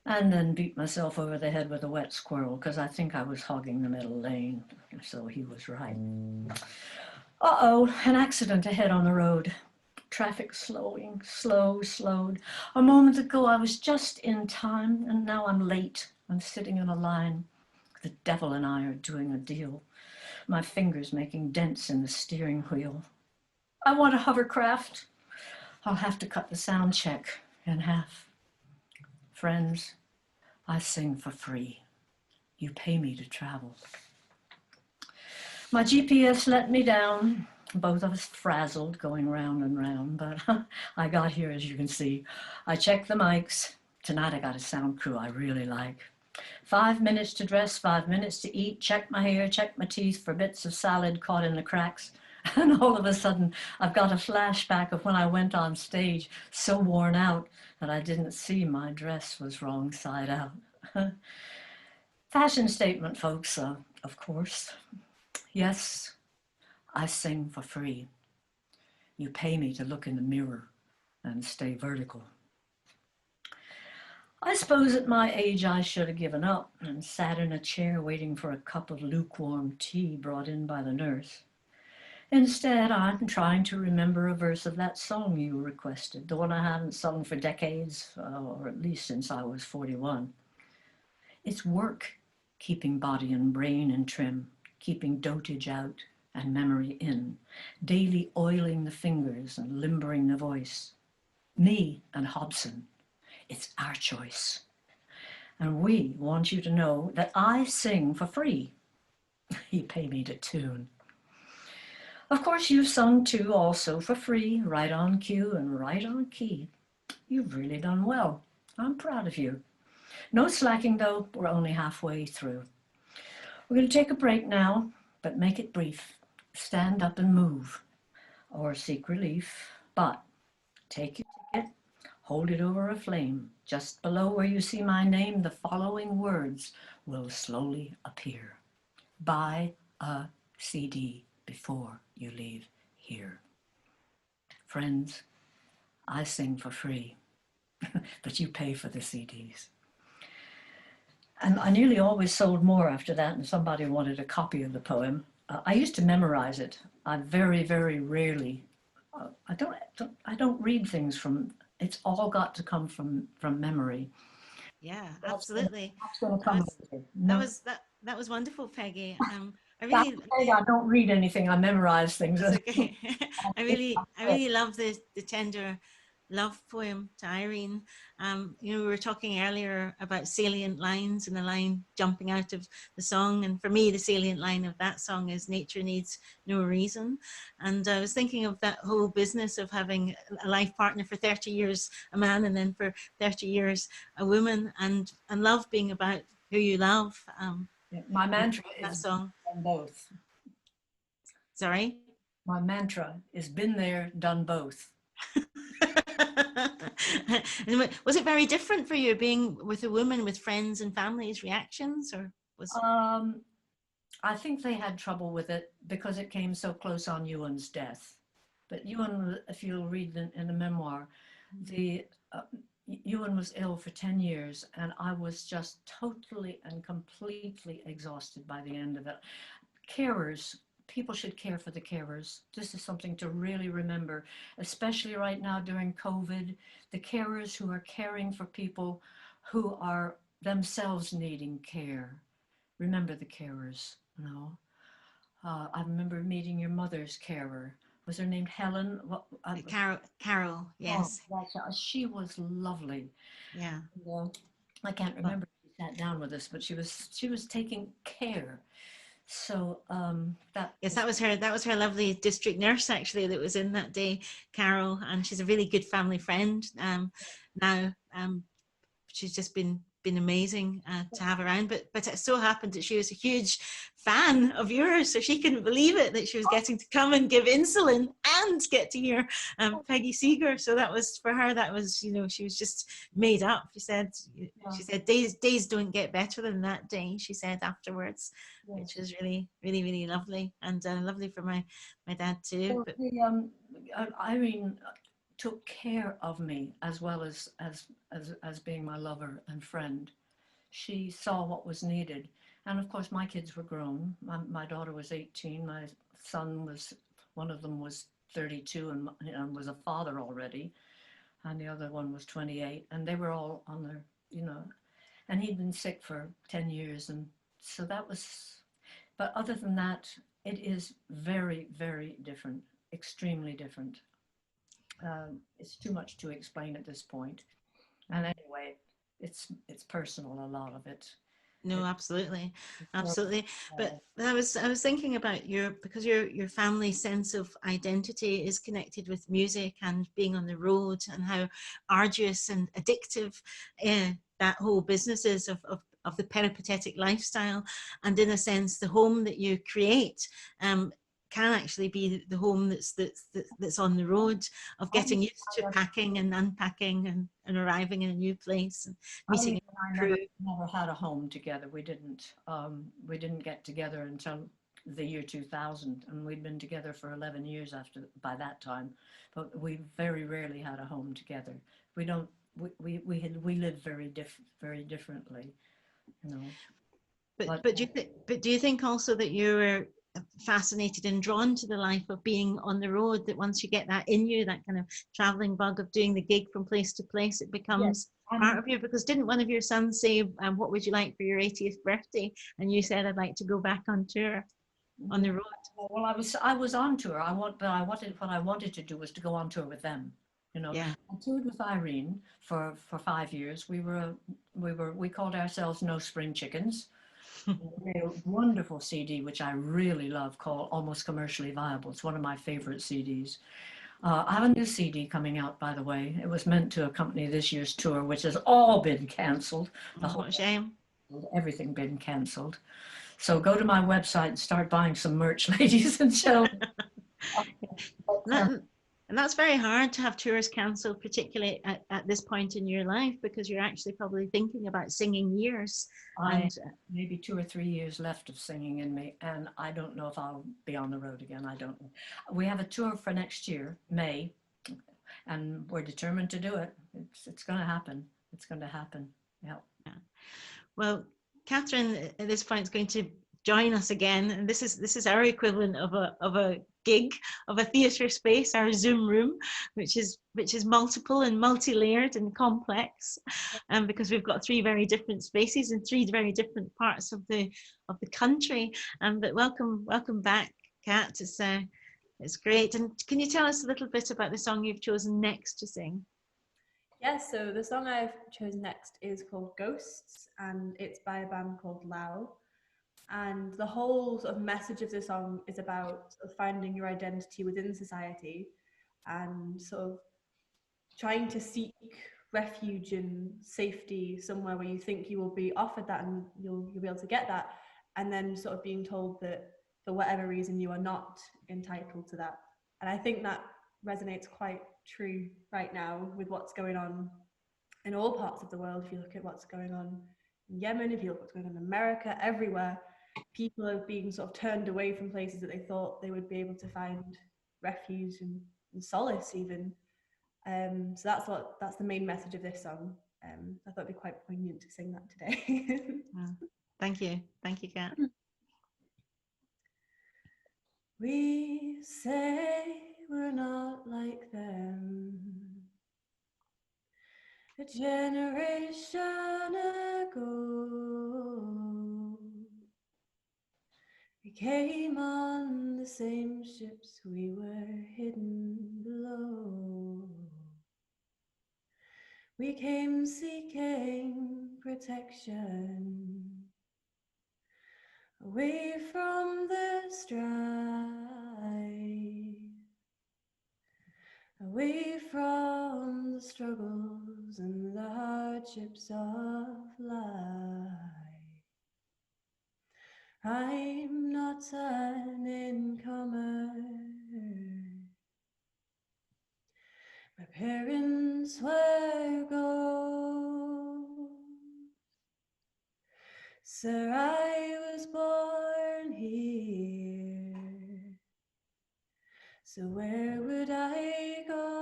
and then beat myself over the head with a wet squirrel because I think I was hogging the middle lane, so he was right. Uh-oh, an accident ahead on the road. Traffic slowing, slowed. A moment ago I was just in time, and now I'm late. I'm sitting in a line. The devil and I are doing a deal. My fingers making dents in the steering wheel. I want a hovercraft. I'll have to cut the sound check in half. Friends, I sing for free. You pay me to travel. My GPS let me down. Both of us frazzled, going round and round, but I got here, as you can see. I checked the mics. Tonight I got a sound crew I really like. 5 minutes to dress, 5 minutes to eat, check my hair, check my teeth for bits of salad caught in the cracks. And all of a sudden, I've got a flashback of when I went on stage, so worn out that I didn't see my dress was wrong side out. Fashion statement, folks, of course. Yes, I sing for free. You pay me to look in the mirror and stay vertical. I suppose at my age I should have given up and sat in a chair waiting for a cup of lukewarm tea brought in by the nurse. Instead, I'm trying to remember a verse of that song you requested, the one I haven't sung for decades, or at least since I was 41. It's work, keeping body and brain in trim, keeping dotage out and memory in, daily oiling the fingers and limbering the voice. Me and Hobson, it's our choice. And we want you to know that I sing for free. You pay me to tune. Of course, you've sung too also for free, right on cue and right on key. You've really done well. I'm proud of you. No slacking though, we're only halfway through. We're going to take a break now, but make it brief. Stand up and move, or seek relief, but take your ticket, hold it over a flame. Just below where you see my name, the following words will slowly appear. Buy a CD before you leave here. Friends, I sing for free, but you pay for the CDs. And I nearly always sold more after that, and somebody wanted a copy of the poem. I used to memorize it. I very, very rarely. I don't read things from. It's all got to come from memory. Yeah, absolutely. That's going to come later. No, That was wonderful, Peggy. I that's really okay. I don't read anything. I memorize things. That's okay. I really love the tender love poem to Irene. You know, we were talking earlier about salient lines and the line jumping out of the song. And for me, the salient line of that song is nature needs no reason. And I was thinking of that whole business of having a life partner for 30 years, a man, and then for 30 years, a woman, and love being about who you love. My mantra that is song. done both. Sorry? My mantra is been there, done both. Was it very different for you being with a woman with friends and families' reactions, or was? I think they had trouble with it because it came so close on Ewan's death. But Ewan, if you'll read in the memoir, Ewan was ill for 10 years, and I was just totally and completely exhausted by the end of it. Carers, people should care for the carers. This is something to really remember, especially right now during COVID. The carers who are caring for people who are themselves needing care. Remember the carers, you know. I remember meeting your mother's carer was her name Helen? What? Carol, Oh, yes. she was lovely. Yeah. Yeah. I can't remember if she sat down with us, but she was taking care. So that Yes, that was her lovely district nurse actually that was in that day, Carol, and she's a really good family friend. Now she's just been amazing to have around. But it so happened that she was a huge fan of yours, so she couldn't believe it that she was getting to come and give insulin and get to hear Peggy Seeger. So that was for her. That was, you know, she was just made up. She said days don't get better than that day. She said afterwards, which was really really really lovely, and lovely for my dad too. so But Irene took care of me as well as being my lover and friend. She saw what was needed. And of course, my kids were grown. My daughter was 18. My son was, one of them was 32 and was a father already. And the other one was 28. And they were all on their, you know, and he'd been sick for 10 years. And so that was, but other than that, it is very, very different, extremely different. It's too much to explain at this point. And anyway, it's personal, a lot of it. no, absolutely, absolutely. Uh, But I was thinking about because your family sense of identity is connected with music and being on the road, and how arduous and addictive that whole business is of the peripatetic lifestyle, and in a sense, the home that you create. Can actually be the home that's on the road, of getting used to packing and unpacking and arriving in a new place and meeting a I crew. never had a home together. We didn't get together until the year 2000, and we'd been together for 11 years after by that time. But we very rarely had a home together. We don't. We lived very differently, you know. But do you think also that you were fascinated and drawn to the life of being on the road, that once you get that in you, that kind of traveling bug of doing the gig from place to place, it becomes part of you? Because didn't one of your sons say, what would you like for your 80th birthday? And you said, I'd like to go back on tour on the road. Well, I was on tour. What I wanted to do was to go on tour with them. You know, Yeah. I toured with Irene for 5 years. We called ourselves No Spring Chickens. A wonderful CD which I really love called Almost Commercially Viable. It's one of my favorite CDs. I have a new CD coming out, by the way. It was meant to accompany this year's tour, which has all been cancelled. What a shame. Everything been cancelled. So go to my website and start buying some merch, ladies and gentlemen. And that's very hard to have tours cancelled, particularly at this point in your life, because you're actually probably thinking about singing years. And maybe 2 or 3 years left of singing in me, and I don't know if I'll be on the road again. I don't know. We have a tour for next year, May, and we're determined to do it. It's going to happen. It's going to happen. Yeah. Well, Katherine at this point is going to join us again, and this is our equivalent of a gig, of a theatre space, our Zoom room, which is multiple and multi-layered and complex, because we've got 3 very different spaces in 3 very different parts of the country. But welcome back, Kat. It's great. And can you tell us a little bit about the song you've chosen next to sing? Yes, so the song I've chosen next is called Ghosts, and it's by a band called Lao. And the whole sort of message of the song is about sort of finding your identity within society and sort of trying to seek refuge and safety somewhere where you think you will be offered that and you'll be able to get that, and then sort of being told that for whatever reason you are not entitled to that. And I think that resonates quite true right now with what's going on in all parts of the world. If you look at what's going on in Yemen, if you look at what's going on in America, everywhere, people are being sort of turned away from places that they thought they would be able to find refuge and solace even. So that's the main message of this song. I thought it'd be quite poignant to sing that today. Thank you, Kat. We say we're not like them. A generation ago, we came on the same ships we were hidden below. We came seeking protection away from the strife, away from the struggles and the hardships of life. I'm not an incomer. My parents were ghosts. Sir, I was born here. So where would I go?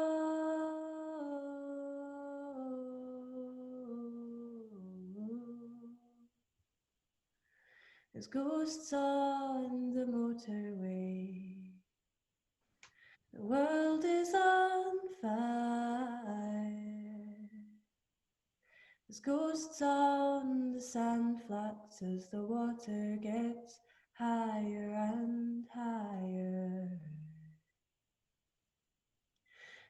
There's ghosts on the motorway. The world is on fire. There's ghosts on the sand flats as the water gets higher and higher.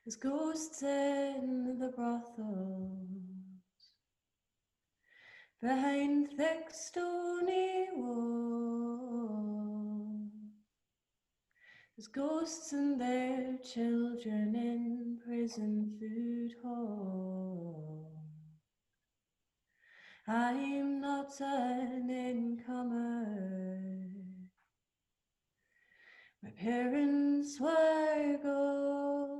There's ghosts in the brothels behind thick stony walls. There's ghosts and their children in prison food halls. I'm not an incomer. My parents were ghosts.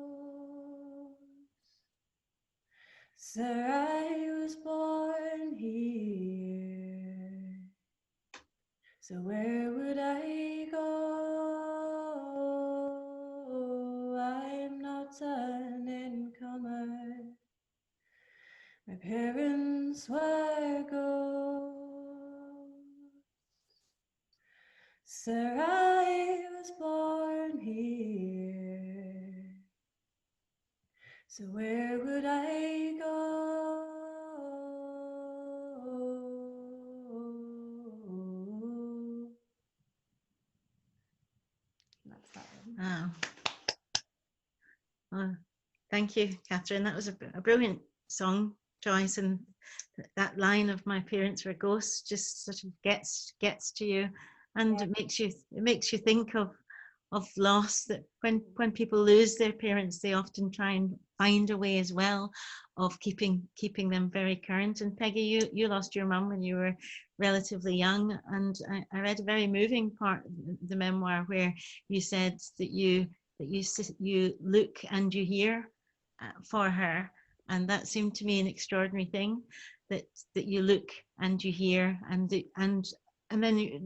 Sir, I was born here. So where would I go? I'm not an incomer. My parents were ghosts. Sir, I was born here. So where would I go? That's that one. Wow. Oh, thank you, Katherine. That was a brilliant song choice, and that line of "my parents were ghosts" just sort of gets to you, and Yeah. it makes you think of loss. That when people lose their parents, they often try and find a way as well of keeping them very current. And Peggy, you lost your mum when you were relatively young, and I read a very moving part of the memoir where you said that you look and you hear for her, and that seemed to me an extraordinary thing, that you look and you hear, and then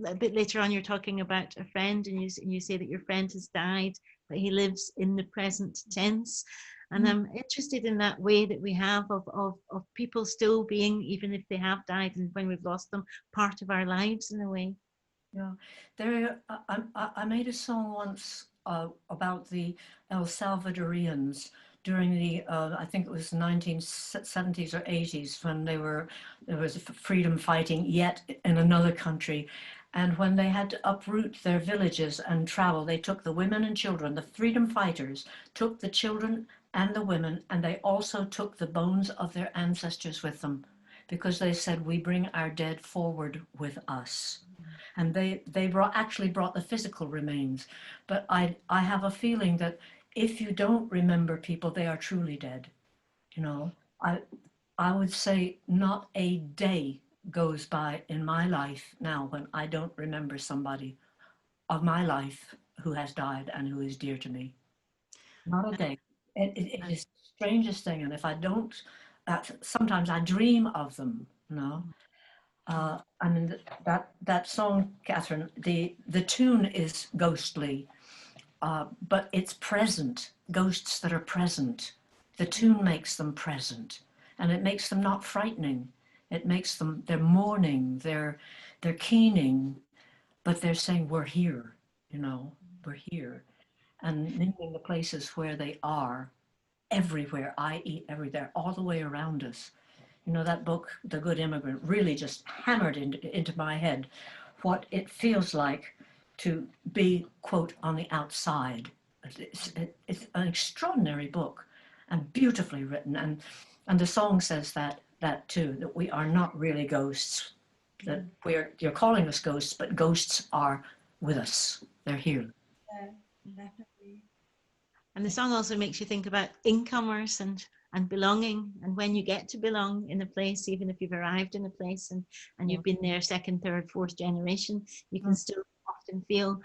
a bit later on you're talking about a friend, and you say that your friend has died, but he lives in the present tense. And I'm interested in that way that we have of people still being, even if they have died and when we've lost them, part of our lives in a way. Yeah, I made a song once about the El Salvadorians during the, I think it was 1970s or 80s, when there was freedom fighting yet in another country. And when they had to uproot their villages and travel, they took the women and children. The freedom fighters took the children and the women, and they also took the bones of their ancestors with them, because they said, we bring our dead forward with us. And they actually brought the physical remains. But I have a feeling that if you don't remember people, they are truly dead. You know, I would say not a day goes by in my life now when I don't remember somebody of my life who has died and who is dear to me. Not a day. It is the strangest thing. And if I don't, sometimes I dream of them, you know. I mean, that song, Katherine, the tune is ghostly, but it's present, ghosts that are present. The tune makes them present, and it makes them not frightening. It makes them, they're mourning, they're keening, but they're saying, we're here, you know, we're here. And naming the places where they are, everywhere, i.e. everywhere, all the way around us. You know, that book, The Good Immigrant, really just hammered into my head what it feels like to be, quote, on the outside. It's an extraordinary book and beautifully written. And the song says that too, that we are not really ghosts, that you're calling us ghosts, but ghosts are with us. They're here. Yeah, definitely. And the song also makes you think about incomers and belonging, and when you get to belong in a place, even if you've arrived in a place and you've been there second, third, fourth generation, you can still often feel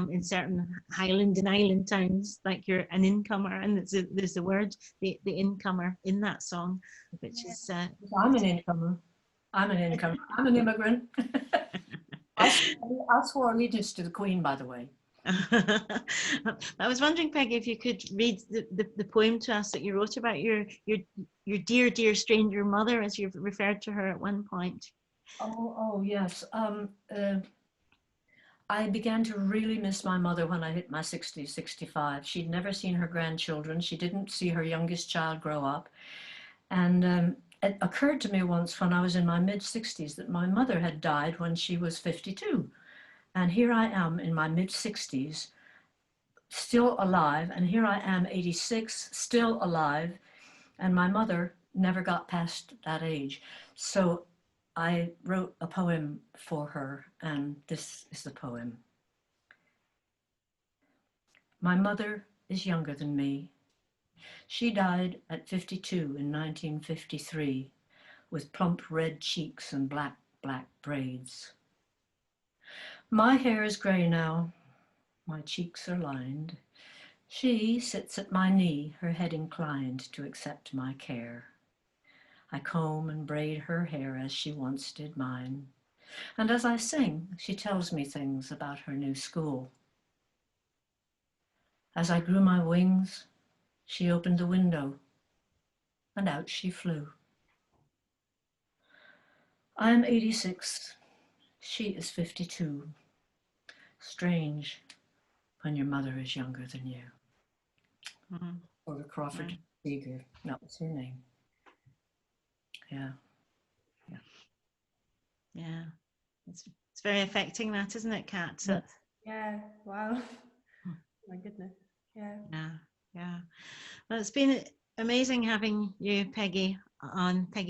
in certain Highland and Island towns like you're an incomer, and there's the word the incomer in that song, which is I'm an incomer. I'm an incomer. I'm an immigrant. I swore allegiance to the Queen, by the way. I was wondering, Peggy, if you could read the poem to us that you wrote about your dear stranger mother, as you've referred to her at one point. Oh yes. I began to really miss my mother when I hit my 60s, 65. She'd never seen her grandchildren. She didn't see her youngest child grow up. And it occurred to me once when I was in my mid-60s that my mother had died when she was 52. And here I am in my mid-60s, still alive, and here I am 86, still alive, and my mother never got past that age. So I wrote a poem for her, and this is the poem. My mother is younger than me. She died at 52 in 1953, with plump red cheeks and black braids. My hair is grey now, my cheeks are lined. She sits at my knee, her head inclined to accept my care. I comb and braid her hair as she once did mine. And as I sing, she tells me things about her new school. As I grew my wings, she opened the window, and out she flew. I am 86, she is 52. Strange when your mother is younger than you. Or Crawford Seeger, that was her name. Yeah. Yeah. It's very affecting, that, isn't it, Kat? Yeah, wow. My goodness. Yeah. Well, it's been amazing having you, Peggy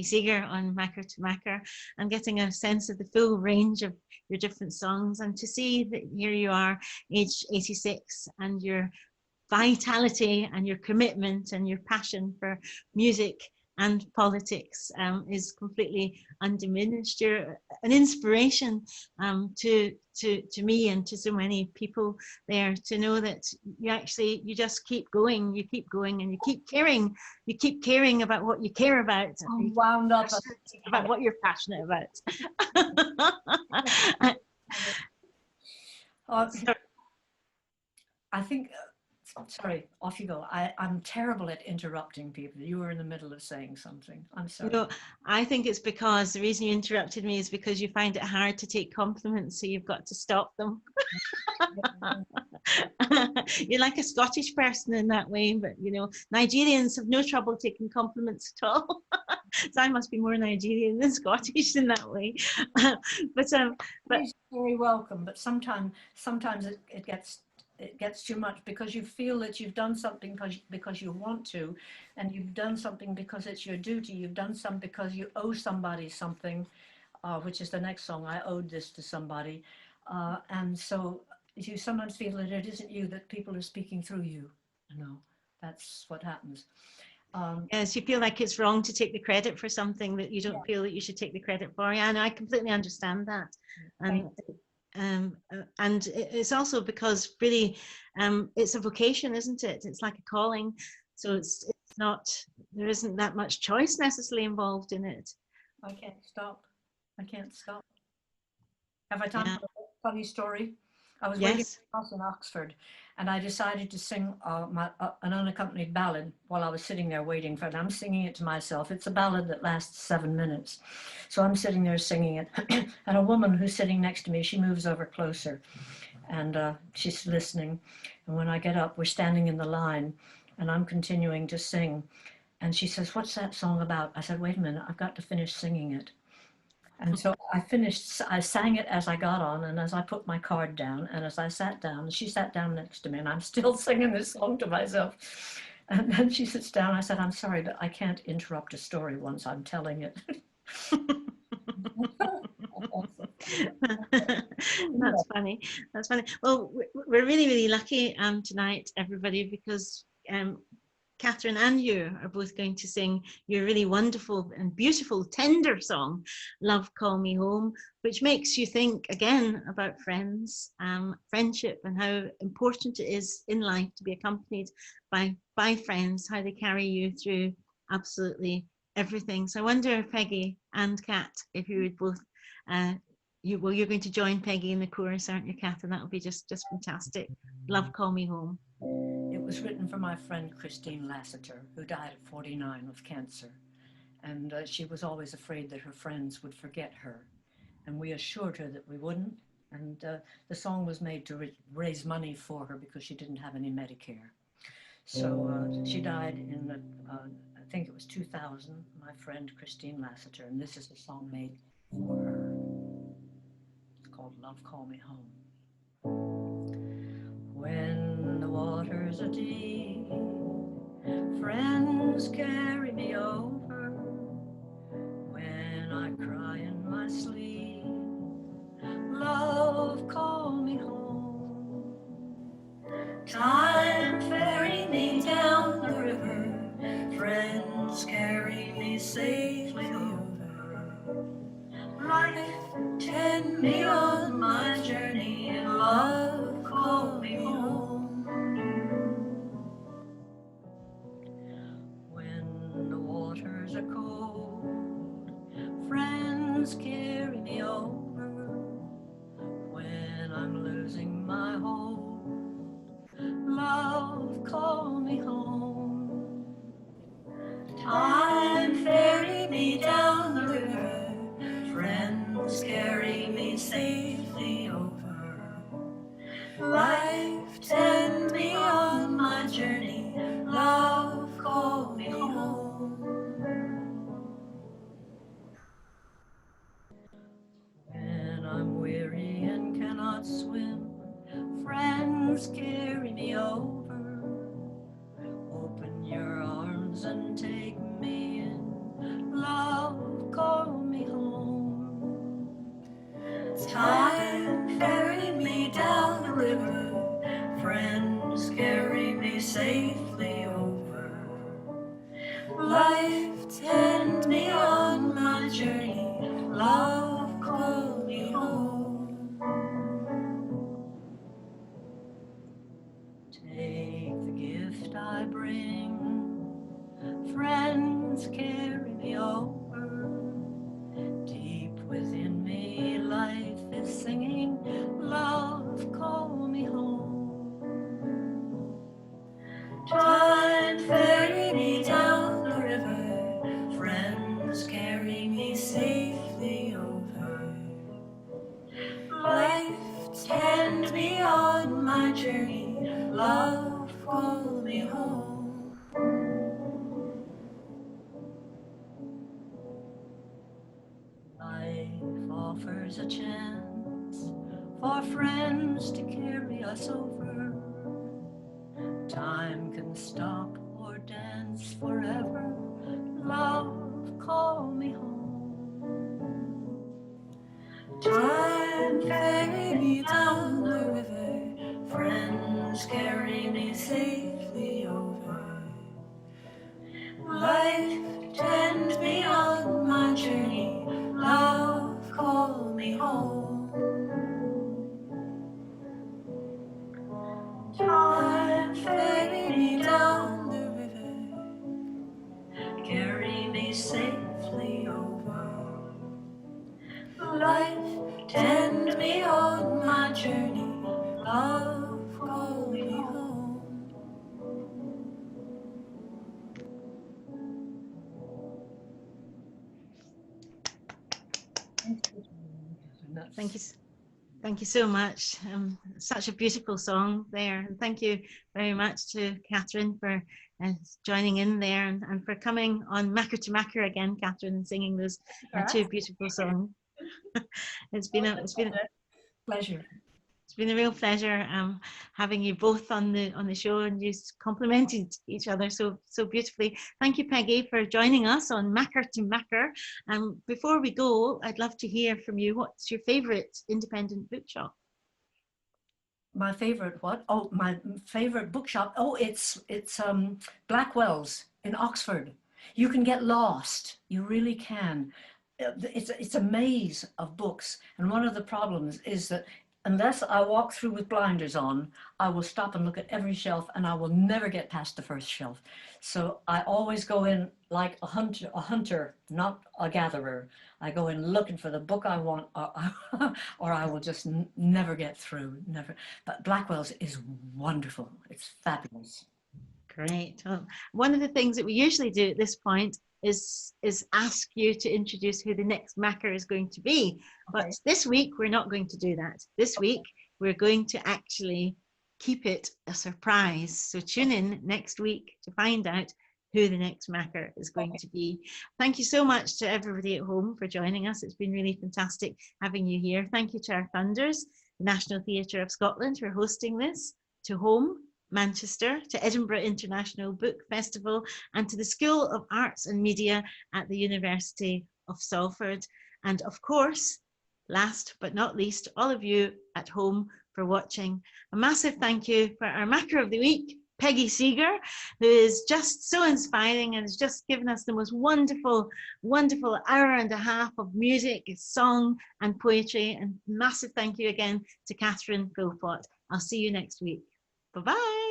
Seeger on Makar to Makar, and getting a sense of the full range of your different songs, and to see that here you are, age 86, and your vitality and your commitment and your passion for music and politics is completely undiminished. You're an inspiration to me and to so many people there, to know that you just keep going, and you keep caring about what you care about, I'm wound up about what you're passionate about. I think, sorry, off you go. I'm terrible at interrupting people. You were in the middle of saying something. I'm sorry. I think it's because the reason you interrupted me is because you find it hard to take compliments, so you've got to stop them. You're like a Scottish person in that way, but Nigerians have no trouble taking compliments at all. So I must be more Nigerian than Scottish in that way. But He's very welcome, but sometimes it gets too much, because you feel that you've done something because you want to, and you've done something because it's your duty. You've done something because you owe somebody something, which is the next song. I owed this to somebody, and so you sometimes feel that it isn't you, that people are speaking through you. That's what happens. Yes, you feel like it's wrong to take the credit for something that you don't feel that you should take the credit for. Yeah, and I completely understand that. And it's also because really it's a vocation, isn't it? It's like a calling. So it's not, there isn't that much choice necessarily involved in it. I can't stop. Have I time for a funny story? I was waiting for a bus in Oxford, and I decided to sing an unaccompanied ballad while I was sitting there waiting for it. I'm singing it to myself. It's a ballad that lasts 7 minutes. So I'm sitting there singing it, and a woman who's sitting next to me, she moves over closer, and she's listening. And when I get up, we're standing in the line, and I'm continuing to sing. And she says, "What's that song about?" I said, "Wait a minute, I've got to finish singing it." And so I sang it as I got on and as I put my card down and as I sat down, she sat down next to me and I'm still singing this song to myself. And then she sits down, I said, I'm sorry, but I can't interrupt a story once I'm telling it. That's funny. That's funny. Well, we're really, really lucky tonight, everybody, because Katherine and you are both going to sing your really wonderful and beautiful, tender song, Love Call Me Home, which makes you think again about friends, friendship, and how important it is in life to be accompanied by friends, how they carry you through absolutely everything. So I wonder, Peggy and Kat, if you would both, you're going to join Peggy in the chorus, aren't you, Kat? And that would be just fantastic. Love Call Me Home. It was written for my friend Christine Lassiter, who died at 49 of cancer. And she was always afraid that her friends would forget her. And we assured her that we wouldn't. And the song was made to raise money for her because she didn't have any Medicare. So she died in, I think it was 2000, my friend Christine Lassiter. And this is a song made for her. It's called Love Call Me Home. When the waters are deep, friends carry me over. When I cry in my sleep, love call me home. Time ferry me down the river, friends carry me safely over. Life tend me on my journey, and love call me home. When the waters are cold, friends carry me over. When I'm losing my hold, love call me home. Time ferry me down the river, friends carry me safely over. Life tend me on my journey, love call me home. When I'm weary and cannot swim, friends carry me over. Open your arms and take me in, love call me home. Time ferry me down the river, friends carry me safely over. Life tend me on my journey, love call me home. Take the gift I bring, friends carry me over. Deep within me life is singing, love call me home. Time ferry me down the river, friends carry me safely over. Life tend me on my journey, love call me home. Life offers a chance for friends to carry us over. Time can stop or dance forever, love call me home. Time ferry me down the river, friends carry me safely over. Life tend me on my journey, love call me home. Time ferry me down the river, carry me safely over. Life tend me on my journey, love call me home. Thank you so much. Such a beautiful song there. And thank you very much to Katherine for joining in there and for coming on Makar to Makar again, Katherine, and singing those two beautiful songs. It's been a Pleasure. It's been a real pleasure having you both on the show, and you complemented each other so beautifully. Thank you, Peggy, for joining us on Makar to Makar. And before we go, I'd love to hear from you. What's your favourite independent bookshop? My favorite what? Oh, my favorite bookshop. Oh, it's Blackwell's in Oxford. You can get lost. You really can. It's a maze of books, and one of the problems is that unless I walk through with blinders on, I will stop and look at every shelf, and I will never get past the first shelf. So I always go in like a hunter, not a gatherer. I go in looking for the book I want, or I will just never get through. Never. But Blackwell's is wonderful. It's fabulous. Great. Well, one of the things that we usually do at this point is ask you to introduce who the next Makar is going to be. But this week, we're not going to do that. This week, we're going to actually keep it a surprise. So tune in next week to find out who the next Makar is going to be. Thank you so much to everybody at home for joining us. It's been really fantastic having you here. Thank you to our funders, the National Theatre of Scotland, for hosting this, to Home, Manchester, to Edinburgh International Book Festival, and to the School of Arts and Media at the University of Salford. And of course, last but not least, all of you at home for watching. A massive thank you for our Makar of the Week, Peggy Seeger, who is just so inspiring and has just given us the most wonderful, wonderful hour and a half of music, song and poetry. And massive thank you again to Katherine Philpott. I'll see you next week. Bye-bye.